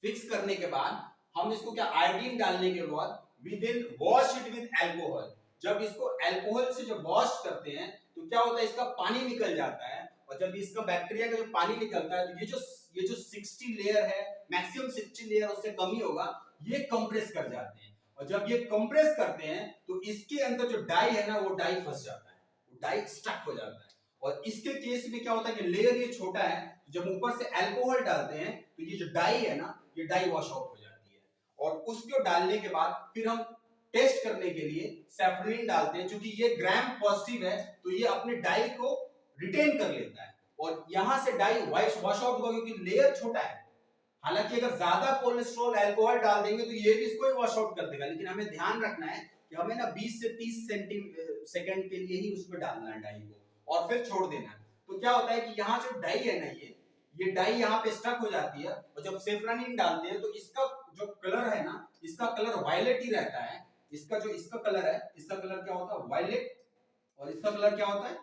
A: फिक्स करने के बाद हम इसको क्या आयोडीन डालने के बाद we then wash it with alcohol. जब इसको अल्कोहल से जब वॉश करते हैं तो क्या होता है, इसका पानी निकल जाता है, और जब इसका बैक्टीरिया का जो पानी निकलता है तो ये जो 60 लेयर है, मैक्सिमम 60 लेयर, उससे कम ही होगा, ये कंप्रेस कर जाते हैं। और जब ये कंप्रेस करते हैं तो इसके अंदर जो डाई है ना, वो डाई फंस जाता है, वो डाई स्टक हो जाता है। और इसके केस में क्या होता है कि लेयर ये छोटा है, जब ऊपर से अल्कोहल डालते हैं तो ये जो डाई है ना, ये डाई वॉश आउट हो जाती है। और उसको डालने के बाद फिर हम टेस्ट करने के लिए सैफरन डालते हैं, क्योंकि ये ग्राम पॉजिटिव है तो ये अपने डाई को रिटेन कर लेता है और यहां से डाई वॉश आउट होगा, क्योंकि लेयर छोटा है। हालांकि अगर ज्यादा कोलेस्ट्रॉल अल्कोहल डाल देंगे तो ये भी इसको वॉश आउट कर देगा, लेकिन हमें ध्यान रखना है कि हमें ना 20 से 30 सेकंड के लिए ही उसमें डालना है डाई को और फिर छोड़ देना है। तो क्या होता है कि यहाँ जो डाई है ना, ये डाई यहाँ पे स्टक हो जाती है, और जब सेफ्रानिन डालते हैं तो इसका जो कलर है ना, इसका कलर वायलेट ही रहता है। इसका कलर है, इसका कलर क्या होता है, वायलेट, और इसका कलर क्या होता है,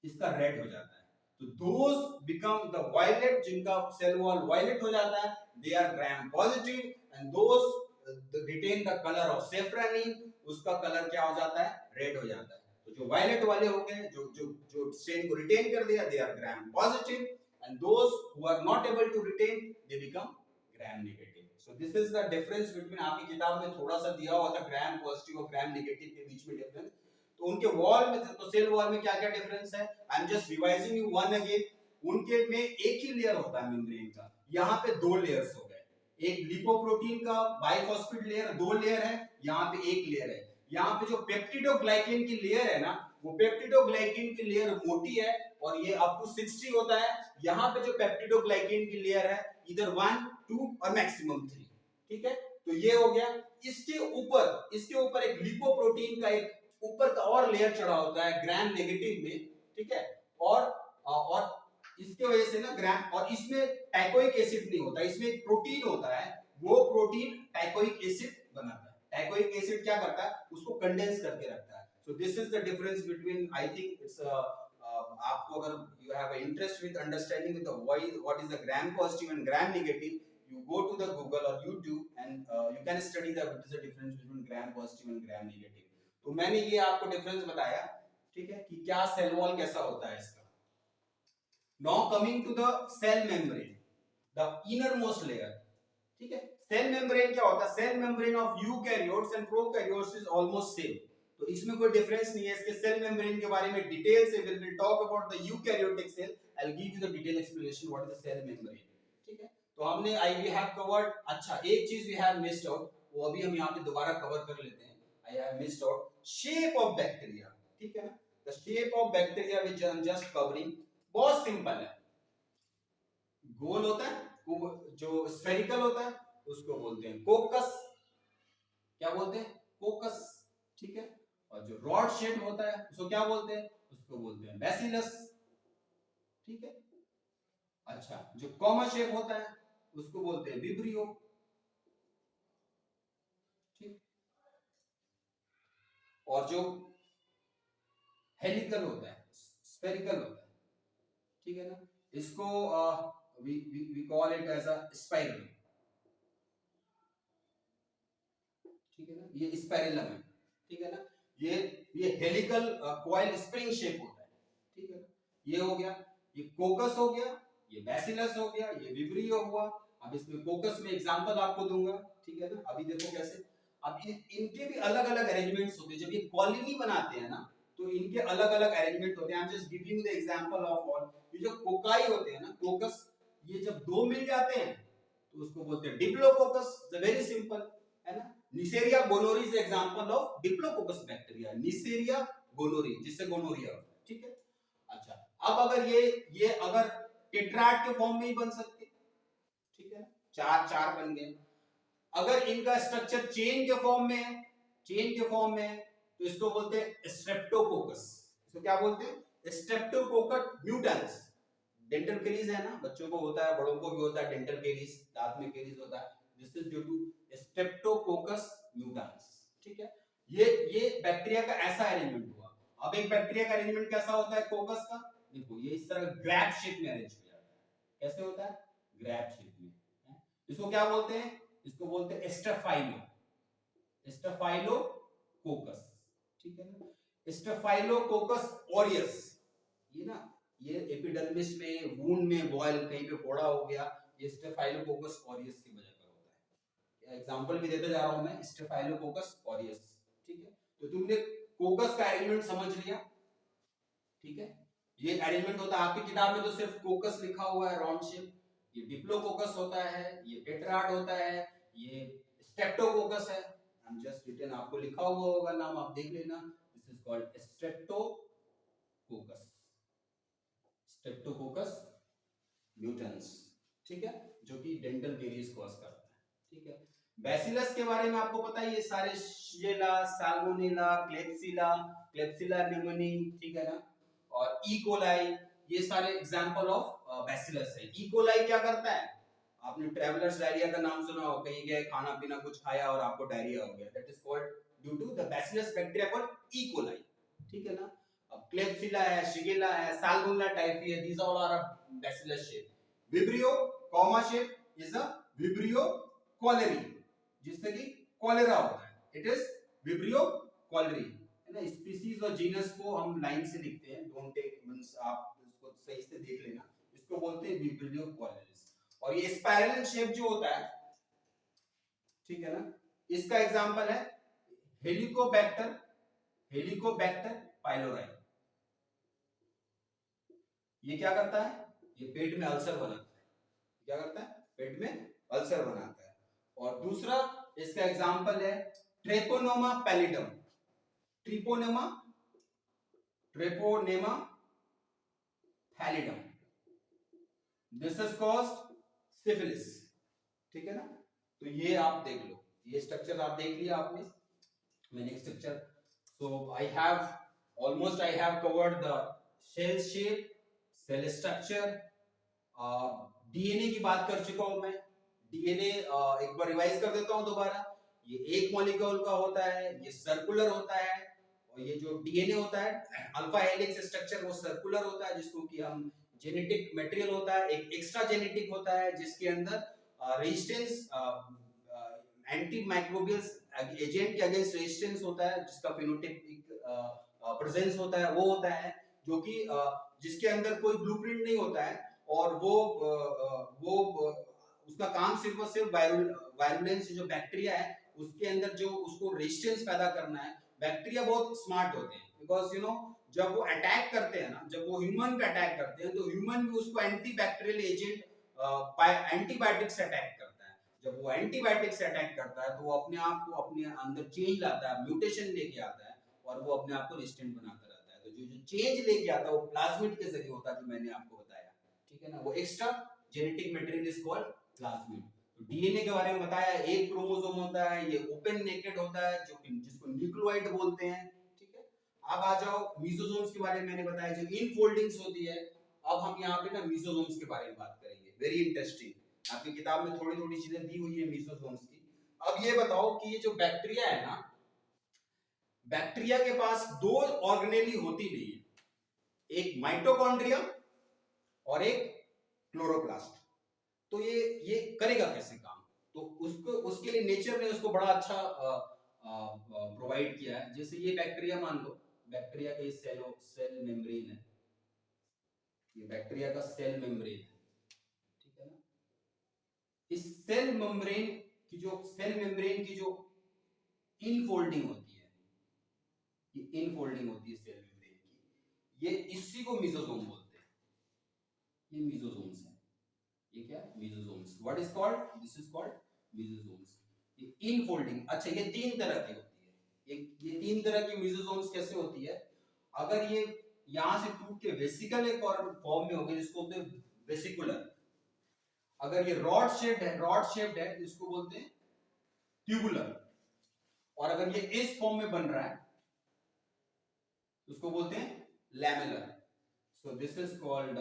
A: इसका रेड हो जाता है। तो दोज बिकम द वायलेट, जिनका सेल वॉल वायलेट हो जाता है, they are gram positive, and those retain the colour of safranin, उसका कलर क्या हो जाता है, रेड हो जाता है। तो जो वायलेट वाले हो गए, जो जो जो स्टेन को रिटेन कर दिया, they are gram positive, and those who are not able to retain, they become gram negative. So this is the difference between, आपकी किताब में थोड़ा सा दिया हुआ था ग्राम पॉजिटिव और ग्राम नेगेटिव के बीच में डिफरेंस, तो उनके वॉल में, तो सेल वॉल में क्या क्या डिफरेंस है, I am just revising you one again. उनके में एक ही लेयर होता है मेम्ब्रेन का, यहाँ पे दो लेयर्स हो गए, एक लिपोप्रोटीन का बाइफॉस्फेट लेयर, दो लेयर है, यहाँ पे एक लेयर है। यहाँ पे जो पेप्टिडोग्लाइकेन की लेयर है ना, वो पेप्टिडोग्लाइकेन की लेयर मोटी है और ये अप टू 60 होता है। यहाँ पे जो पेप्टिडोग्लाइकेन की लेयर है इधर 1, 2 और मैक्सिमम 3, ठीक है। तो ये हो गया। इसके ऊपर एक लिपोप्रोटीन का एक ऊपर का और लेयर चढ़ा होता है ग्राम नेगेटिव में, ठीक है। और इसके वजह से ना ग्राम, और इसमें टैकोइक एसिड नहीं होता, इसमें एक प्रोटीन होता है, वो प्रोटीन टैकोइक एसिड बनाता है। टैकोइक एसिड क्या करता है, उसको कंडेंस करके रखता है। So this is the difference between, I think it's आपको अगर you have interest with understanding the what is the gram positive and gram negative, you go to the Google or YouTube and you can study the what is the difference between gram positive and gram negative। तो मैंने ये आपको difference बताया, ठीक है, कि क्या cell wall कैसा होता है इसका। Now coming to the cell membrane, the inner most layer, ठीक है। सेल मेम्ब्रेन क्या होता है, cell membrane of eukaryotes and prokaryotes is almost same, तो इसमें कोई डिफरेंस नहीं है। इसके सेल मेम्ब्रेन के बारे में डिटेल से will talk about the eukaryotic cell, I will give you the detail explanation what is the cell membrane, ठीक है। तो हमने आई वी हैव कवर्ड, अच्छा एक चीज वी हैव मिस्ड आउट, वो अभी हम यहाँ पे दोबारा कवर कर लेते हैं। I have missed out shape of bacteria, ठीक है ना। The shape of bacteria which I am just covering, बहुत सिंपल है। गोल होता है, जो स्फेरिकल होता है उसको बोलते हैं कोकस, क्या बोलते हैं, कोकस, ठीक है। और जो रॉड शेप होता है उसको क्या बोलते हैं, उसको बोलते हैं बैसिलस, ठीक है। अच्छा, जो कॉमा शेप होता है उसको बोलते हैं विब्रियो, ठीक। और जो हेलिकल होता है, स्फेरिकल होता है, ठीक है ना, इसको we call it as a spiral, ठीक है ना, ये स्पाइरलम है, ठीक है ना। ये हेलिकल कॉइल स्प्रिंग शेप होता है, ठीक है ना। ये हो गया, ये कोकस हो गया, ये बैसिलस हो गया, ये विब्रियो हुआ। अब इसमें कोकस में एग्जांपल आपको दूंगा, ठीक है ना। अभी देखो कैसे, अब इनके भी अलग अलग अरेंजमेंट्स होते हैं। जब ये कॉलोनी बनाते हैं ना तो इनके अलग अलग अरेंजमेंट होते हैं। आई am just giving the example of all. ये जो कोकाई होते हैं ना, कोकस, ये जब दो मिल जाते हैं तो उसको बोलते हैं डिप्लोकोकस, वेरी सिंपल, है ना। Neisseria गोनोरी is example of diplococcus bacteria, Neisseria गोनोरी, जिससे गोनोरिया होता है, ठीक है। अच्छा, अब अगर ये अगर टेट्राड के फॉर्म में ही बन सकते, ठीक है, चार चार बन गए। अगर इनका स्ट्रक्चर चेन के फॉर्म में है, चेन के फॉर्म में है, तो इसको बोलते हैं स्ट्रेप्टोकोकस। इसको क्या बोलते हैं, स्ट्रेप्टोकोकस म्यूटेंस। डेंटल केरीज है ना, बच्चों को होता है, बड़ों को भी होता है डेंटल केरीज, दांत में केरीज होता है, this is due to streptococcus mutans, ठीक है। ये बैक्टीरिया का ऐसा अरेंजमेंट हुआ। अब एक बैक्टीरिया का अरेंजमेंट कैसा होता है कोकस का, देखो ये इस तरह ग्रैब शेप में अरेंज हो जाता है। कैसे होता है, ग्रैब शेप में, इसको क्या बोलते हैं? इसको बोलते हैं स्टेफाइलोकोकस, ठीक है ना। स्टेफाइलोकोकस ऑरियस, ये ना, ये एपिडर्मिस में, वूंड में, बॉयल कहीं पे फोड़ा हो गया, ये स्टेफाइलोकोकस ऑरियस की वजह पर होता है। एग्जांपल भी देते जा रहा हूं मैं, स्टेफाइलोकोकस ऑरियस, ठीक है। तो तुमने कोकस का एलिमेंट समझ लिया, ठीक है। ये एलिमेंट होता है, आपकी किताब में तो सिर्फ कोकस लिखा हुआ है राउंड शेप, ये डिप्लोकोकस होता है, ये टेट्राड होता है, ये स्ट्रेप्टोकोकस है। आई एम जस्ट रिटन, आपको लिखा हुआ होगा नाम, आप देख लेना। This is called Streptococcus, Streptococcus mutans, ठीक है, जो कि डेंटल कैरीज कॉज करता है, ठीक है। बैसिलस के बारे में आपको पता है, ये सारे Shigella, salmonella, Klebsiella, Klebsiella pneumoniae, ठीक है ना, और ई कोलाई, ये सारे एग्जांपल ऑफ बैसिलस है। ई कोलाई क्या करता है? आपने ट्रैवलर्स डायरिया का नाम सुना हो, कहीं गए, खाना पीना कुछ खाया और आपको डायरिया हो गया, that is called due to the bacillus bacteria called E coli, ठीक है ना। अब क्लेप्सिला है, शिगेला है, साल्मोनेला टाइफी है, these all are bacillus shape. Vibrio comma shape is a vibrio cholerae, जिससे कि कॉलेरा होता है, इट इज विब्रियो कॉलेरी, है ना। स्पीसीज और जीनस को हम लाइन से लिखते हैं, डोंट टेक मींस, आप इसको सही से देख लेना, इसको बोलते हैं विब्रियो कॉलेरिस। और ये स्पाइरल शेप जो होता है, ठीक है ना, इसका एग्जांपल है हेलिकोबैक्टर, हेलिकोबैक्टर पाइलोराई। ये क्या करता है? ये पेट में अल्सर बनाता है, क्या करता है? पेट में अल्सर बनाता है। और दूसरा इसका एग्जांपल है treponema pallidum, treponema, treponema pallidum, this is caused syphilis, ठीक है ना। तो ये आप देख लो, ये स्ट्रक्चर आप देख लिया आपने, मैंने structure, so I have almost I have covered the cell shape, cell structure, DNA की बात कर चुका हूं मैं। डीएनए एक बार रिवाइज कर देता हूं दोबारा। ये एक मॉलिक्यूल का होता है, ये सर्कुलर होता है, और ये जो डीएनए होता है अल्फा हेलिक्स स्ट्रक्चर, वो सर्कुलर होता है, जिसको कि हम जेनेटिक मटेरियल होता है, एक एक्स्ट्रा जेनेटिक होता है जिसके अंदर रेजिस्टेंस, एंटी माइक्रोबियल एजेंट के अगेंस्ट रेजिस्टेंस होता है, जिसका फिनोटाइपिक प्रेजेंस होता है, वो होता है, जो कि जिसके अंदर कोई ब्लूप्रिंट नहीं होता है, और वो उसका काम सिर्फ और सिर्फ वायरुलेंस, जो बैक्टीरिया है उसके अंदर जो उसको रेजिस्टेंस पैदा करना है। बैक्टीरिया बहुत स्मार्ट होते हैं, बिकॉज यू नो, जब वो अटैक करते हैं ना, जब वो ह्यूमन पे अटैक करते हैं, तो ह्यूमन भी उसको एंटी बैक्टीरियल एजेंट, एंटीबायोटिक से अटैक करता है। जब वो एंटीबायोटिक से अटैक करता है, तो वो अपने आप को अपने अंदर चेंज लाता है, म्यूटेशन लेके आता है, और वो अपने आप को रेजिस्टेंट बनाता रहता है। तो जो जो चेंज लेके आता है वो प्लाज्मिड के जरिए होता है, जो मैंने आपको बताया, ठीक है ना। वो extra genetic material is called plasmid. तो डीएनए के बारे में बताया, एक क्रोमोसोम होता है, ये ओपन नेकेड होता है, जो जिसको न्यूक्लियोइड बोलते हैं, ठीक है। अब आ जाओ मीसोसोम्स के बारे में, मैंने बताया जो इनफोल्डिंग्स होती है। अब हम यहाँ पे ना मीसोसोम्स के बारे में बात करेंगे, वेरी इंटरेस्टिंग। आपकी किताब में थोड़ी थोड़ी चीजें दी हुई है मीसोसोम्स की। अब ये बताओ कि ये जो बैक्टीरिया है ना, बैक्टीरिया के पास दो ऑर्गेनेली होती नहीं है, एक माइटोकॉन्ड्रिया और एक क्लोरोप्लास्ट। तो ये करेगा कैसे काम? तो उसको, उसके लिए नेचर ने उसको बड़ा अच्छा प्रोवाइड किया है। जैसे ये बैक्टीरिया मान लो, बैक्टीरिया का सेल मेम्ब्रेन है, ये बैक्टीरिया का सेल मेम्ब्रेन है, ठीक है ना। इस सेल मेम्ब्रेन की जो इनफोल्डिंग होती है, ये इनफोल्डिंग होती है सेल मेम्ब्रेन की, ये इसी को मीसोसोम बोलते हैं। ये मीसोसोम्स है, ये क्या है? Mesosomes. What is called? This is called mesosomes. ये इनफोल्डिंग, अच्छा, ये तीन तरह की होती है। ये तीन तरह की मीसोसोम्स कैसे होती है? अगर ये यहां से टूट के वेसिकल एक और फॉर्म में हो गई, जिसको बोलते हैं वेसिकुलर। अगर ये रॉड शेप्ड है, इसको बोलते हैं ट्यूबुलर। और अगर ये इस फॉर्म में बन रहा है, उसको बोलते हैं lamellar. So this is called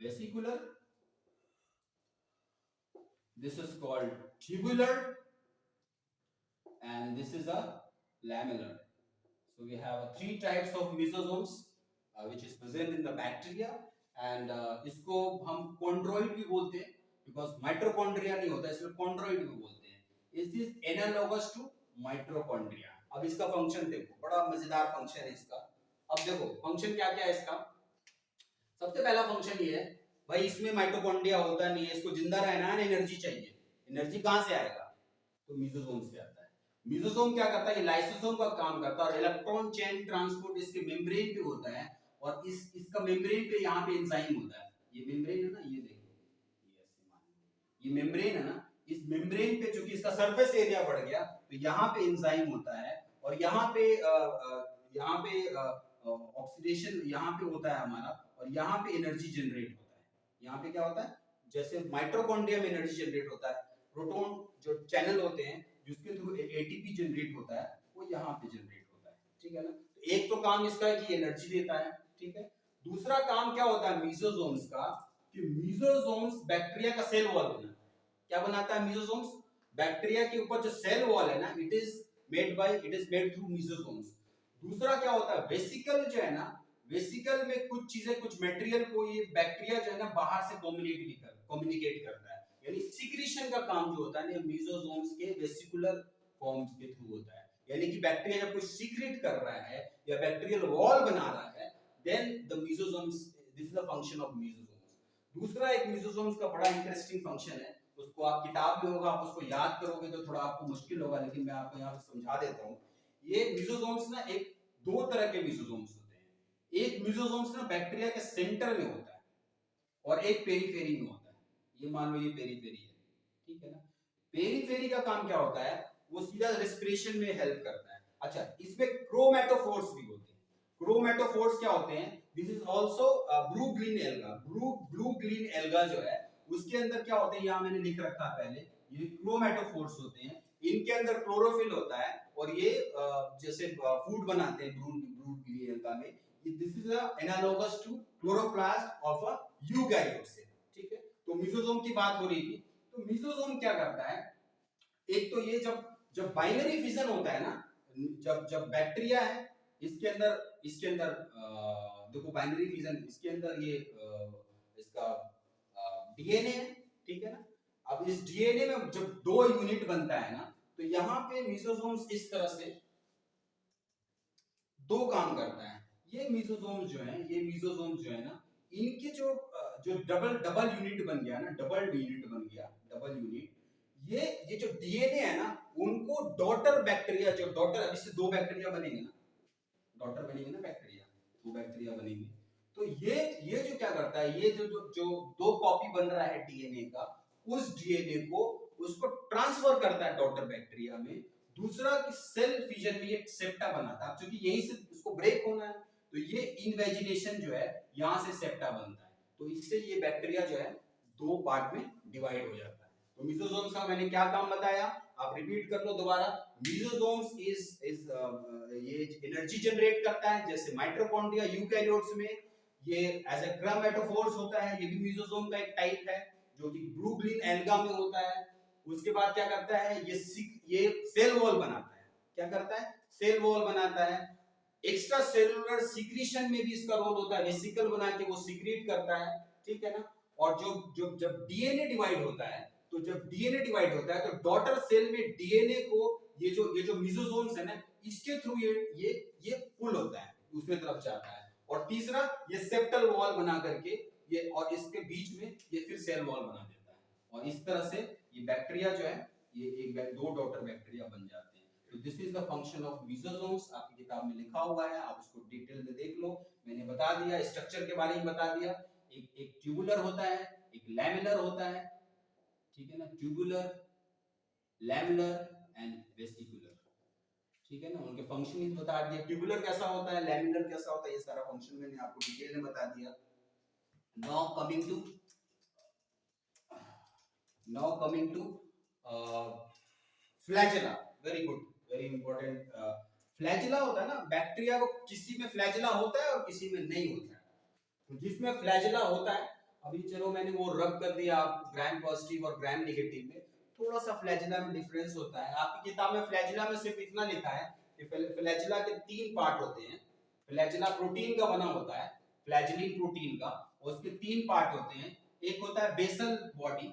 A: vesicular, this is called tubular, and this is a lamellar. So we have three types of mesosomes which is present in the bacteria, and इसको हम chondroid भी बोलते हैं, बिकॉज माइटोकॉन्ड्रिया नहीं होता, इसलिए कॉन्ड्रोइड भी बोलते हैं। Is this analogous to mitochondria. अब इसका फंक्शन देखो, बड़ा मजेदार फंक्शन है इसका। अब देखो फंक्शन क्या क्या है इसका। सबसे पहला फंक्शन ये है भाई, इसमें माइटोकॉन्ड्रिया होता नहीं है, इसको जिंदा रहना है, एनर्जी चाहिए। एनर्जी कहां से आएगा? तो मीसोसोम से आता है। मीसोसोम क्या करता है? ये लाइसोसोम का काम करता है, और इलेक्ट्रॉन चेन ट्रांसपोर्ट इसके मेम्ब्रेन पे होता है, और इसका मेम्ब्रेन पे यहाँ पे एंजाइम होता है। ये मेम्ब्रेन है ना, ये देखो, ये मेम्ब्रेन है ना, इस मेम्ब्रेन पे चूंकि इसका सरफेस एरिया बढ़ गया, तो यहाँ पे एंजाइम होता है, और यहाँ पे ऑक्सीडेशन यहाँ पे होता है हमारा, और यहाँ पे एनर्जी जनरेट होता है। यहाँ पे क्या होता है? जैसे माइटोकॉन्ड्रिया में एनर्जी जनरेट होता है, प्रोटॉन जो चैनल होते हैं जिसके थ्रू एटीपी जनरेट होता है, वो यहाँ पे जनरेट होता है। ठीक है ना? तो एक तो काम इसका है कि एनर्जी देता है, ठीक है। दूसरा काम क्या होता है मीसोसोम्स का, कि मीसोसोम्स बैक्टीरिया का सेल वॉल बनाता है। क्या बनाता है मीसोसोम्स? बैक्टीरिया के ऊपर जो सेल वॉल है ना, it is made through mesosomes. दूसरा क्या होता है, वेसिकल जो है ना, वेसिकल में कुछ चीजें, कुछ मटेरियल को ये बैक्टीरिया जो है ना बाहर से कम्युनिकेट करता है, यानी सिक्रीशन का काम जो होता है ना मीसोसोम्स के वेसिकुलर फॉर्म्स के थ्रू होता है। यानी कि बैक्टीरिया जब कुछ सीक्रेट कर रहा है या बैक्टीरियल वॉल बना रहा है, then the mesosomes, this is the function of mesosomes. दूसरा एक मीसोसोम्स का बड़ा इंटरेस्टिंग फंक्शन है, उसको आप किताब में होगा, आप उसको याद करोगे तो थोड़ा आपको मुश्किल होगा, लेकिन मैं आपको यहाँ पे समझा देता हूँ। ये मीसोसोम्स ना, एक दो तरह के मीसोसोम्स होते हैं। एक मीसोसोम्स ना बैक्टीरिया के सेंटर में होता है, और एक पेरीफेरी में होता है। ये मान लो ये पेरीफेरी है, ठीक है ना। पेरीफेरी का काम क्या होता है? वो सीधा रेस्पिरेशन में हेल्प करता है। अच्छा, इसमें क्रोमैटोफोर्स भी होते हैं। क्रोमैटोफोर्स क्या होते हैं? This is also blue green alga. Blue green alga जो है उसके अंदर क्या होते हैं, यहाँ मैंने लिख रखा है पहले, ये क्रोमैटोफोर्स होते हैं। इनके अंदर क्लोरोफिल होता है, और ये जैसे फूड बनाते हैं ब्लू ग्रीन एल्गा में। This is analogous to chloroplast of a eukaryote cell, ठीक है। तो मीसोसोम की बात हो रही थी। तो मीसोसोम क्या करता है? एक तो ये जब जब बाइनरी फिजन होता है ना, जब जब बैक्टीरिया है, इसके अंदर देखो बाइनरी फिजन, इसके अंदर ये इसका डीएनए है, ठीक है ना। अब इस डीएनए में जब दो यूनिट बनता है ना, तो यहाँ पे मीसोसोम्स इस तरह से दो काम करता है। ये मीसोसोम्स जो है ना, इनके जो जो डबल यूनिट बन गया ना, डबल यूनिट, ये जो डीएनए है ना, उनको डॉटर बैक्टीरिया, जो डॉटर, अब इससे दो बैक्टीरिया बनेंगे ना, डॉटर बनेंगे ना बैक्टीरिया, दो बैक्टीरिया बनेंगे। तो ये जो क्या करता है, ये जो जो जो दो कॉपी बन रहा है डीएनए का, उस डीएनए को उसको ट्रांसफर करता है डॉटर बैक्टीरिया में। दूसरा कि सेल फिजन में ये सेप्टा बनाता है, क्योंकि यहीं से उसको ब्रेक होना है, तो ये इनवेजिनेशन जो है, यहां से सेप्टा बनता है। तो इससे ये बैक्टीरिया जो है दो पार्ट में डिवाइड हो जाता है। तो मीसोसोम्स का मैंने क्या काम बताया, आप रिपीट कर लो दोबारा। मीसोसोम्स इज ये एनर्जी जनरेट करता है, जैसे माइटोकॉन्ड्रिया यूकैरियोट्स में ये एज ए क्रोमैटोफोर्स होता है, ये भी मीसोसोम का एक टाइप है, जो कि ब्लू ग्रीन एल्गा में होता है। उसके बाद क्या करता है, ये सेल वॉल बनाता है। क्या करता है? सेल वॉल बनाता है। एक्स्ट्रा सेलुलर सीक्रेशन में भी इसका रोल होता है, वेसिकल बना के वो सीक्रेट करता है, ठीक है ना। और जब डीएनए डिवाइड होता है, तो जब डीएनए डिवाइड होता है, तो डॉटर सेल में डीएनए को ये जो मीसोसोम्स है ना, इसके थ्रू ये पुल होता है, दूसरी तरफ जाता है। और तीसरा, ये सेप्टल वॉल बना करके ये, और इसके बीच में ये फिर सेल वॉल बना देता है, और इस तरह से ये बैक्टीरिया जो है, ये दो डॉटर बैक्टीरिया बन जाते हैं। तो this is the function of mesosomes. आपकी किताब में लिखा हुआ है, आप इसको डिटेल में देख लो। मैंने बता दिया, स्ट्रक्चर के बारे में बता दिया। एक ट्यूबुलर होता है, एक लैमिनर होता है, ठीक है ना। ट्यूबुलर, लैमिनर एंड वेसिकुलर, ठीक है ना। उनके फंक्शन बता दिए, ट्यूबुलर कैसा होता है, लैमिनर कैसा होता है, ये सारा फंक्शन मैंने आपको डिटेल में बता दिया। Now coming to flagella. Very good, very important. Flagella होता है ना, बैक्टीरिया को किसी में फ्लैजेला होता है और किसी में नहीं होता है। तो जिसमें फ्लैजेला होता है, अभी चलो मैंने वो रब कर दिया ग्राम पॉजिटिव और ग्राम नेगेटिव में, थोड़ा सा फ्लैजेला में डिफरेंस होता है। आपकी किताब में फ्लैजेला में सिर्फ इतना लिखा है कि फ्लैजेला के तीन पार्ट होते हैं। फ्लैजेला प्रोटीन का बना होता है, फ्लैजेलिन प्रोटीन का, और उसके तीन पार्ट होते हैं। एक होता है बेसल बॉडी,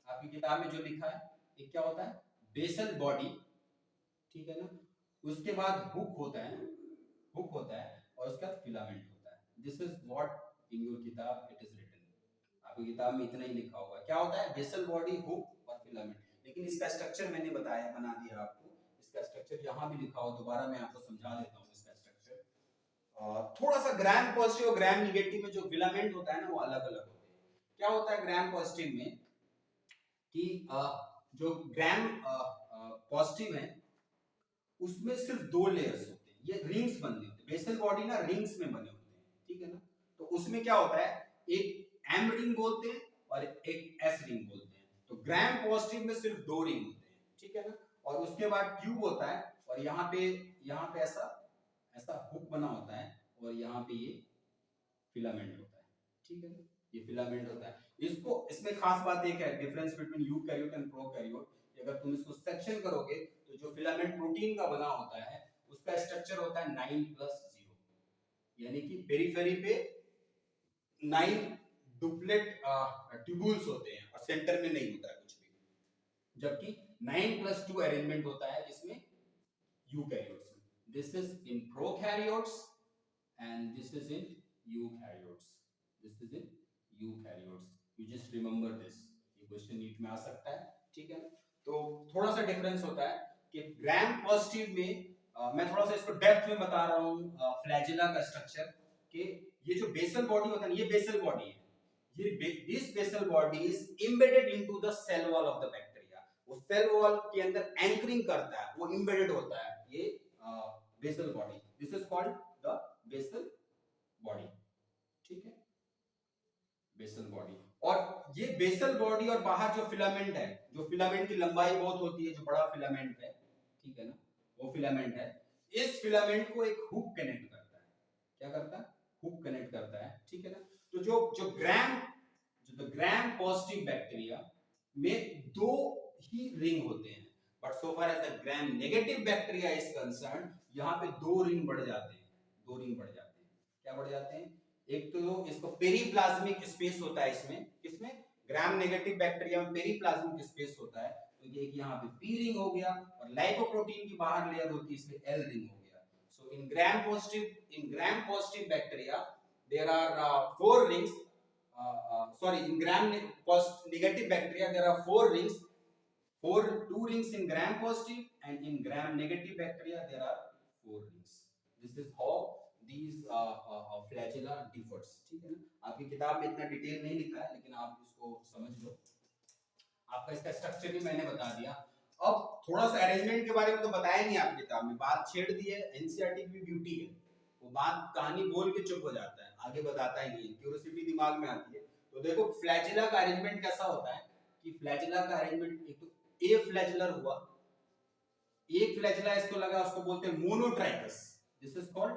A: आपकी किताब में जो लिखा है ये क्या होता है, बेसल बॉडी, ठीक है ना, उसके बाद हुक होता है, हुक होता है, और उसके बाद फिलामेंट होता है। This is what in your किताब इट इज रिटन, आपकी किताब में इतना ही लिखा होगा। क्या होता है, बेसल बॉडी, हुक और फिलामेंट। लेकिन इसका स्ट्रक्चर मैंने बताया, बना दिया आपको, इसका स्ट्रक्चर यहाँ भी लिखा हो, दोबारा मैं आपको समझा देता हूँ इसका स्ट्रक्चर। थोड़ा सा ग्राम पॉजिटिव और ग्राम निगेटिव में जो फिलामेंट होता है ना वो अलग अलग होते हैं। क्या होता है ग्राम पॉजिटिव में कि जो ग्राम पॉजिटिव है उसमें सिर्फ दो लेयर्स होते हैं, ये रिंग्स बने होते हैं, बेसल बॉडी ना रिंग्स में बने होते हैं, ठीक है ना। तो उसमें क्या होता है, एक एम रिंग बोलते हैं और एक एस रिंग बोलते हैं। तो ग्राम पॉजिटिव में सिर्फ दो रिंग होते हैं, ठीक है ना। और उसके बाद ट्यूब होता है, और यहाँ पे ऐसा ऐसा हुक बना होता है, और यहाँ पे ये फिलामेंट होता है, ठीक है ना, ये फिलामेंट होता है। इसको, इसमें खास बात एक है, difference between eukaryote and prokaryote, अगर तुम इसको सेक्शन करोगे तो जो फिलामेंट प्रोटीन का बना होता है उसका स्ट्रक्चर होता है 9+0, यानी कि पेरिफेरी पे 9 डुप्लेट ट्यूबुल्स होते हैं और सेंटर में नहीं होता है कुछ भी, जबकि 9+2 अरेंजमेंट होता है इसमें यूकैरियोट्स में। This is in prokaryotes and this is in eukaryotes, this is in eukaryotes, you just remember this, ये क्वेश्चन नीट में आ सकता है, ठीक है ना। तो थोड़ा सा डिफरेंस होता है कि ग्राम पॉजिटिव में मैं थोड़ा सा इसको डेप्थ में बता रहा हूँ फ्लैजिला का स्ट्रक्चर, कि ये जो बेसल बॉडी होता है ना, ये बेसल बॉडी है, ये this basal body is embedded into the cell wall of the bacteria, वो सेल वॉल के अंदर एंकरिंग करता है, वो एम्बेडेड होता है ये basal body, this is called the basal body, ठीक है, बेसल बॉडी। और ये बेसल बॉडी और बाहर जो फिलामेंट है, जो फिलामेंट की लंबाई बहुत होती है, जो बड़ा फिलामेंट है, ठीक है ना, वो फिलामेंट है, इस फिलामेंट को एक हुक कनेक्ट करता है, क्या करता है, हुक कनेक्ट करता है, ठीक है ना। तो जो ग्राम पॉजिटिव बैक्टीरिया में दो ही रिंग होते हैं, but so far as the gram negative bacteria is concern, यहाँ पे दो रिंग बढ़ जाते हैं, दो रिंग बढ़ जाते हैं, क्या बढ़ जाते हैं, एक तो इसको पेरीप्लाज्मिक स्पेस होता है इसमें, किसमें, ग्राम नेगेटिव बैक्टीरिया में पेरीप्लाज्मिक स्पेस होता है, तो ये कि यहाँ पे पी रिंग हो गया, और लाइकोप्रोटीन की बाहर लेयर होती है इसलिए एल रिंग हो गया। So in gram positive bacteria there are 4 rings, sorry, in gram negative bacteria there are 4 rings, 2 rings in gram positive, and in gram negative bacteria there are 4 rings. This is how these flagella differs, ठीक है ना। आपकी किताब में इतना detail नहीं लिखा है, लेकिन आप इसको समझ लो, आपका इसका स्ट्रक्चर भी मैंने बता दिया। अब थोड़ा सा अरेंजमेंट के बारे में तो बताया नहीं आपकी किताब में, बात छेड़ दी है, एनसीईआरटी की ब्यूटी है, वो बात कहानी बोल के चुप हो जाता है, आगे बताता ही नहीं है, क्यूरियोसिटी दिमाग में आती है। तो देखो फ्लैजिला का अरेंजमेंट कैसा होता है, कि फ्लैजिला का अरेंजमेंट एक तो ए फ्लैजिलर हुआ, एक फ्लैजिला इसको लगा, उसको बोलते हैं monotrichous, this is called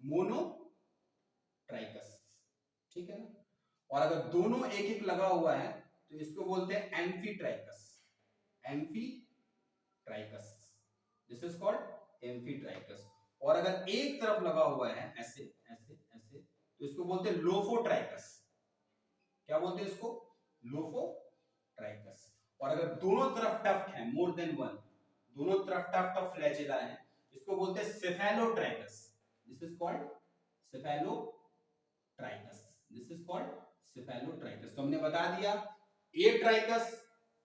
A: monotrichous, ठीक है ना। और अगर दोनों एक एक लगा हुआ है तो इसको बोलते हैं amphitrichous, amphitrichous, this is called amphitrichous. और अगर एक तरफ लगा हुआ है ऐसे ऐसे ऐसे तो इसको बोलते हैं लोफोट्राइकस, क्या बोलते हैं इसको, लोफोट्राइकस। और अगर दोनों तरफ टफ्ट है, मोर देन वन, दोनों तरफ टफ्ट ऑफ फ्लैजिला है, इसको बोलते हैं cephalotrichous, this is called cephalotrichous, this is called cephalotrichous. तो हमने बता दिया atrichous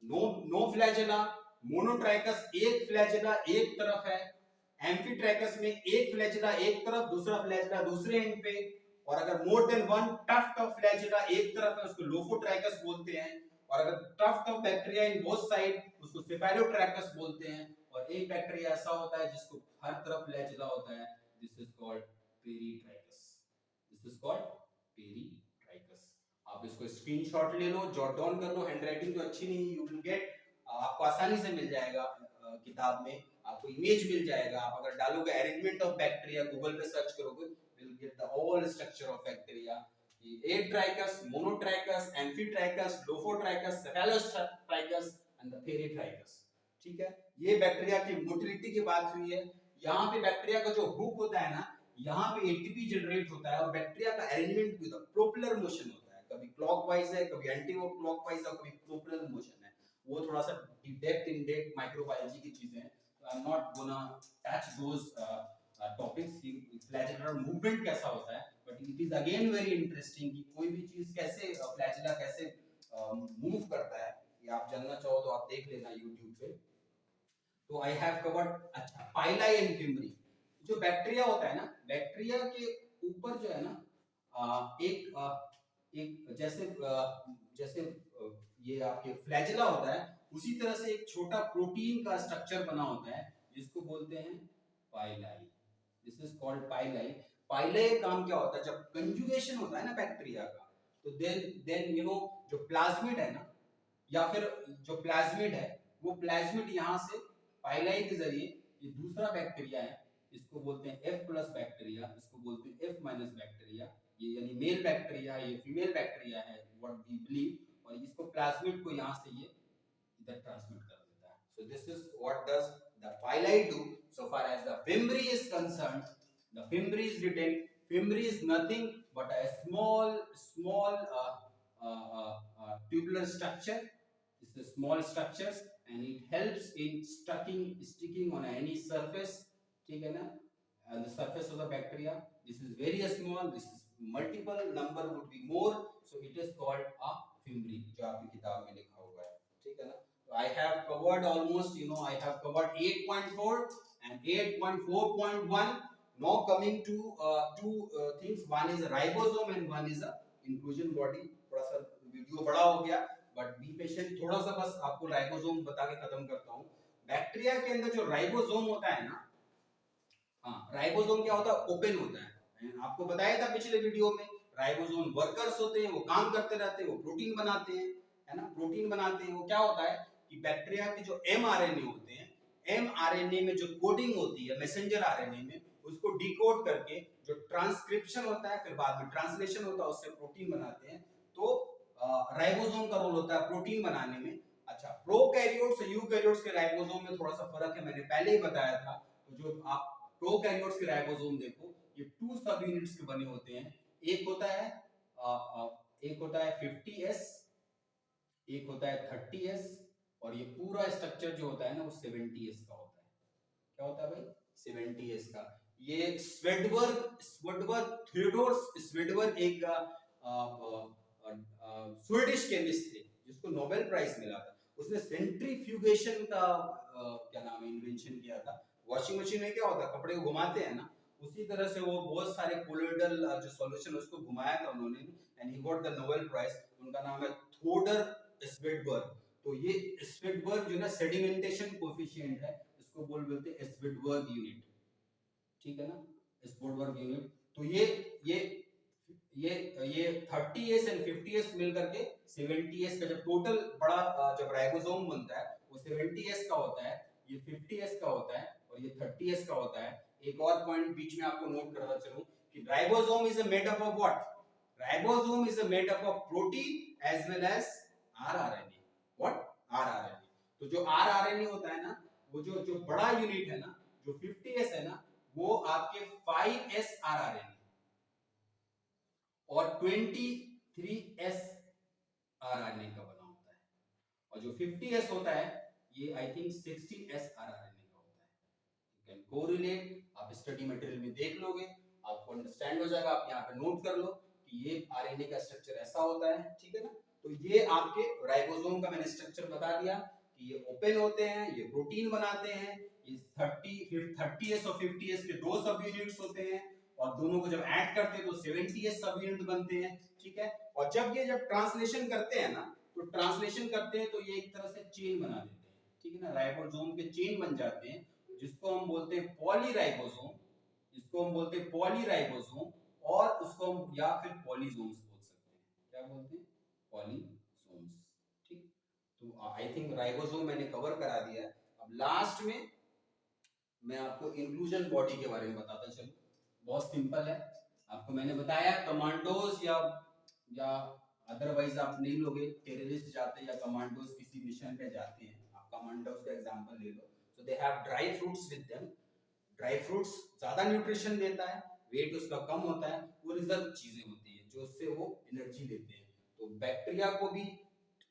A: no flagella, monotrichous एक फ्लैजिला एक तरफ है, एम्फीट्राइकस में एक फ्लैजिला एक तरफ, दूसरा फ्लैजिला दूसरे एंड पे, और अगर more than one tuft of flagella एक तरफ है उसको लोफोट्राइकस बोलते हैं, और अगर tuft of bacteria in both side उसको सेफेलोट्राइकस बोलते हैं, और एक बैक्टीरिया ऐसा होता है जिसको हर तरफ फ्लैजिला होता है, this is called peritrichous, this is called peritrichous. आप इसको स्क्रीनशॉट ले लो, जॉट डाउन कर लो, हैंडराइटिंग तो अच्छी नहीं, यू विल गेट, आपको आसानी से मिल जाएगा किताब में, आपको इमेज मिल जाएगा, आप अगर डालोगे अरेंजमेंट ऑफ बैक्टीरिया गूगल पे सर्च करोगे will get the whole structure of bacteria, atrichous, monotrichous, amphitrichous, lophotrichous, cephalotrichous and the peritrichous, ठीक है। ये बैक्टीरिया की मोटिलिटी की बात हुई है। यहाँ पे बैक्टीरिया का जो हुक होता है ना, यहाँ पे एटीपी जनरेट होता है, और बैक्टीरिया का अरेंजमेंट भी होता है, प्रोपेलर मोशन होता है, कभी क्लॉकवाइज है, कभी एंटी क्लॉकवाइज है, कभी प्रोपेलर मोशन है। वो थोड़ा सा डेप्थ इन डेप्थ माइक्रोबायोलॉजी की चीजें हैं, तो I am not gonna touch those topics कि फ्लैजेलर मूवमेंट कैसा होता है, but it is again very interesting कि कोई भी चीज कैसे फ्लैजिला कैसे मूव करता है, ये आप जानना चाहो तो आप देख लेना यूट्यूब पे। तो आई हैव कवर्ड, अच्छा पाइलाई एंड फिमरी, जो बैक्टीरिया होता है ना, बैक्टीरिया के ऊपर जो है ना एक जैसे ये आपके फ्लैजिला होता है, उसी तरह से एक छोटा प्रोटीन का स्ट्रक्चर बना होता है जिसको बोलते हैं pili. This is called pili. Pili का काम क्या होता है, जब कंजुगेशन होता है ना बैक्टीरिया का, तो देन यू नो जो प्लाज्मिड है ना, या फिर जो प्लाज्मिड है, वो प्लाज्मिड यहाँ से पाइलाई के जरिए, ये दूसरा बैक्टीरिया है, इसको बोलते हैं F प्लस बैक्टीरिया, इसको बोलते हैं F माइनस बैक्टीरिया, ये यानी मेल बैक्टीरिया है, ये फीमेल बैक्टीरिया है व्हाट वी बिलीव, और इसको प्लाज्मिड को यहाँ से ये इधर ट्रांसमिट कर देता है। So this is what does the pili do so far as the fimbriae is concerned. The fimbriae is written, fimbriae is nothing but a small tubular structure. It's a small structures and it helps in sticking on any surface, ठीक है ना, the surface of the bacteria. This is very small, this is multiple number would be more, so it is called a fimbriae, जो आपकी किताब में लिखा हुआ है, ठीक है ना। So I have covered almost, I have covered 8.4 and 8.4.1. Now coming to two things, one is a ribosome and one is a inclusion body. थोड़ा सा वीडियो बड़ा हो गया, बट बी पेशेंट, थोड़ा सा बस आपको राइबोसोम बता के खत्म करता हूँ। बैक्टीरिया के अंदर जो राइबोसोम होता है ना, हाँ, राइबोसोम क्या होता है, ओपन होता है, आपको बताया था पिछले वीडियो में, राइबोसोम वर्कर्स होते हैं, वो काम करते रहते हैं, वो प्रोटीन बनाते हैं, है ना, प्रोटीन बनाते हैं। वो क्या होता है कि बैक्टीरिया के जो mRNA होते हैं, mRNA में जो कोडिंग होती है मैसेंजर आरएनए में, उसको डिकोड करके जो ट्रांसक्रिप्शन होता है, फिर बाद में ट्रांसलेशन होता है, उससे प्रोटीन बनाते हैं। तो राइबोसोम का रोल होता है प्रोटीन बनाने में। अच्छा, प्रोकैरियोट्स और यूकैरियोट्स के राइबोसोम में थोड़ा सा फर्क है, मैंने पहले ही बताया था। तो जो आप प्रोकैरियोट्स के राइबोसोम देखो, ये 2 सब यूनिट्स के बने होते हैं। एक होता है 50s, एक होता है 30s, और ये पूरा स्ट्रक्चर जो होता है ना, वो 70s का होता है। क्या होता है भाई, 70s का। ये स्वेडबर्ग थियोडोर स्वेडबर्ग एक स्वीडिश केमिस्ट थे जिसको नोबेल प्राइज मिला था। उसने सेंट्रीफ्यूगेशन का क्या नाम है, इन्वेंशन किया था। वॉशिंग मशीन में क्या होता है, कपड़े को घुमाते हैं ना, उसी तरह से वो बहुत सारे कोलोइडल जो सॉल्यूशन उसको घुमाया था उन्होंने, and he got the Nobel prize. उनका नाम है थियोडर स्वेडबर्ग। तो ये स्वेडबर्ग जो ना सेडिमेंटेशन कोएफिशिएंट है, इसको बोलते हैं स्वेडबर्ग यूनिट, ठीक है ना, स्वेडबर्ग यूनिट। तो ये 30s एंड 50s मिलकर के 70s का जब टोटल बड़ा जब राइबोसोम बनता है, वो 70s का होता है, ये 50s का होता है, और ये 30s का होता है। एक और पॉइंट बीच में आपको नोट करता चलूं कि ribosome is made up of what, ribosome is made up of protein as well as rRNA. What, rRNA. तो जो आरआरएनए होता है ना, वो जो बड़ा यूनिट है ना, जो 50s है ना, वो आपके 5s आरआरएनए और 23s आरआरएनए का बना होता है, और जो 50s होता है, ये आई थिंक 16s आरआरएनए का होता है। यू कैन कोरिलेट, आप स्टडी मटेरियल में देख लोगे, आपको अंडरस्टैंड हो जाएगा। आप यहाँ पे नोट कर लो कि ये आरएनए का स्ट्रक्चर ऐसा होता है, ठीक है ना। तो ये आपके राइबोसोम का मैंने स्ट्रक्चर बता दिया कि ये ओपन होते हैं, ये प्रोटीन बनाते हैं। ये 30s और 50s के 2 सब यूनिट्स होते हैं, और दोनों को जब ऐड करते हैं तो 70s सब यूनिट बनते हैं, ठीक है। और जब ट्रांसलेशन करते हैं ना, तो ट्रांसलेशन करते हैं तो ये एक तरह से चेन बना देते हैं, ठीक है ना, राइबोसोम के चेन बन जाते हैं, जिसको हम बोलते हैं पॉलीराइबोसोम, जिसको हम बोलते हैं पॉलीराइबोसोम, और उसको हम या फिर पॉलीसोम्स बोल सकते हैं। क्या बोलते हैं, पॉलीसोम्स, ठीक। तो आई थिंक राइबोसोम मैंने कवर करा दिया है। अब लास्ट में मैं आपको इंक्लूजन बॉडी के बारे में बताता चलूं। बहुत सिंपल है, आपको मैंने बताया कमांडोज या अदरवाइज आप नहीं लोगे, टेररिस्ट जाते हैं या कमांडोज किसी मिशन पे जाते हैं, आप कमांडोज का एग्जांपल ले लो। So they have dry fruits with them. Dry fruits ज्यादा न्यूट्रिशन देता है, वेट उसका कम होता है, वो रिजर्व चीजें होती है जो उससे वो एनर्जी लेते हैं। तो बैक्टीरिया को भी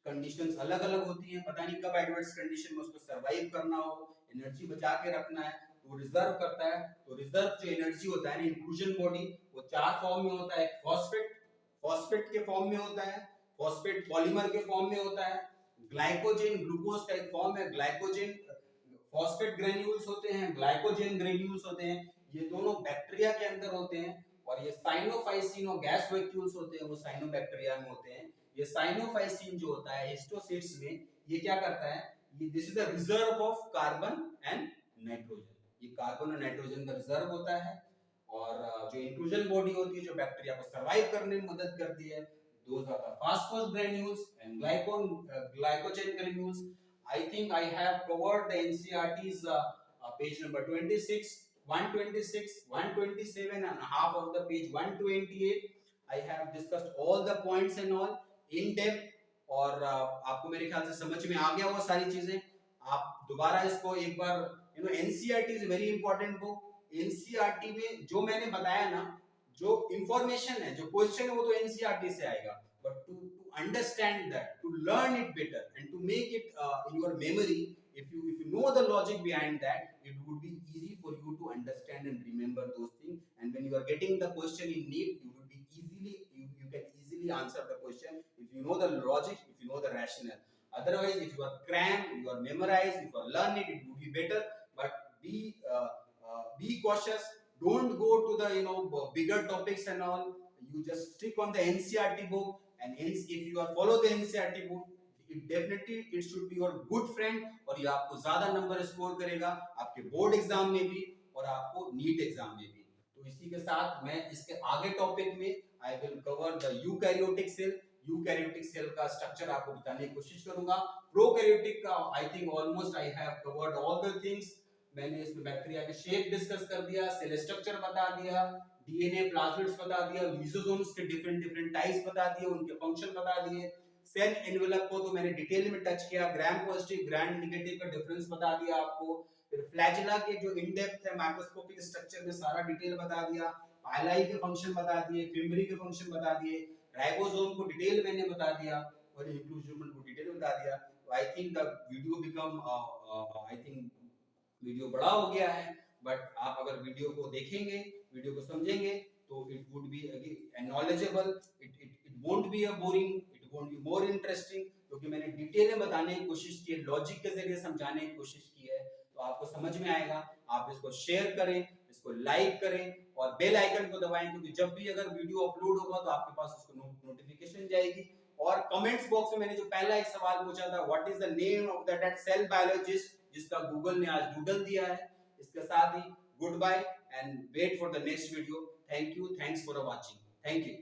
A: कंडीशंस अलग अलग होती हैं, पता नहीं कब एडवर्स कंडीशन में उसको सरवाइव करना हो, एनर्जी बचा के रखना है, तो रिजर्व करता है। तो रिजर्व जो एनर्जी होता है ना इंक्लूजन बॉडी, वो चार फॉर्म में होता है। फॉस्फेट, फॉस्फेट के फॉर्म में होता है, फॉस्फेट पॉलीमर के फॉर्म में होता है, ग्लाइकोजन ग्लूकोज का एक फॉर्म है ग्लाइकोजन, फॉस्फेट ग्रेन्यूल्स होते हैं, ग्लाइकोजन ग्रेन्यूल्स होते हैं, ये दोनों बैक्टीरिया के अंदर होते हैं। और ये साइनोफाइसिन और गैस वैक्यूल्स होते हैं, वो साइनोबैक्टीरिया में होते हैं। ये साइनोफाइसिन जो होता है हिस्टोसिट्स में, ये क्या करता है, ये this is the reserve of carbon and nitrogen, ये कार्बन और नाइट्रोजन का रिजर्व होता है। और जो इंक्लूजन बॉडी होती है जो बैक्टीरिया को सरवाइव करने में मदद करती है, those are the phosphorus granules and glycogen granules. I think I have covered the NCERT's page number 26, 126, 127 and half of the page 128. I have discussed all the points and all in depth, और आपको मेरे ख्याल से समझ में आ गया वो सारी चीजें। आप दोबारा इसको एक बार, NCERT is very important book। NCERT में जो मैंने बताया ना, जो इंफॉर्मेशन है, जो क्वेश्चन है, वो तो एनसीईआरटी से आएगा, but to understand that, to learn it better and to make it in your memory, if you know the logic behind that, it would be easy for you to understand and remember those things, and when you are getting the question in need, you will be you can easily answer the question if you know the logic, if you know the rationale. Otherwise, if you are crammed, you are memorized, if you are learn it, it would be better, but be cautious. Don't go to the bigger topics and all. You just stick on the NCERT book, and if you are follow the NCERT book, it should be your good friend, और ये आपको ज्यादा number score करेगा आपके board exam में भी और आपको नीट एग्जाम में भी। तो इसी के साथ मैं इसके आगे टॉपिक में I will cover the eukaryotic cell. Eukaryotic cell का स्ट्रक्चर आपको बताने की कोशिश करूंगा। प्रोकैरियोटिक का I think almost I have covered all the things. मैंने इसमें बैक्टीरिया के शेप डिस्कस कर दिया, सेल स्ट्रक्चर बता दिया, डीएनए प्लाज्मिड्स बता दिया, मीसोसोम्स के डिफरेंट टाइप्स बता दिए, उनके फंक्शन बता दिए। सेल एनवेलप को तो मैंने डिटेल में टच किया, ग्राम पॉजिटिव ग्राम नेगेटिव का डिफरेंस बता दिया आपको। फिर फ्लैजेला के जो इन डेप्थ है माइक्रोस्कोपिक स्ट्रक्चर में सारा डिटेल बता दिया, पाइलाई के फंक्शन बता दिए, फिम्बरी के फंक्शन बता दिए, राइबोसोम को डिटेल मैंने बता दिया और इंक्लूजन को डिटेल बता दिया। तो I think the video become I think video बड़ा हो गया है, बट आप अगर वीडियो को देखेंगे, वीडियो को समझेंगे, तो it would B knowledgeable, it won't be a boring, it won't be more interesting, क्योंकि मैंने डिटेल में बताने की कोशिश की है, लॉजिक के जरिए समझाने की कोशिश की है, तो आपको समझ में आएगा। आप इसको शेयर करें, इसको लाइक करें और बेल आइकन को दबाएं, क्योंकि जब भी अगर वीडियो अपलोड होगा तो आपके पास उसको नोटिफिकेशन जाएगी। और कमेंट्स बॉक्स में मैंने जो पहला एक सवाल पूछा था, what is the name of that cell biologist, जिसका गूगल ने आज डूडल दिया है। इसके साथ ही good bye and wait for the next video. Thank you, thanks for watching, thank you.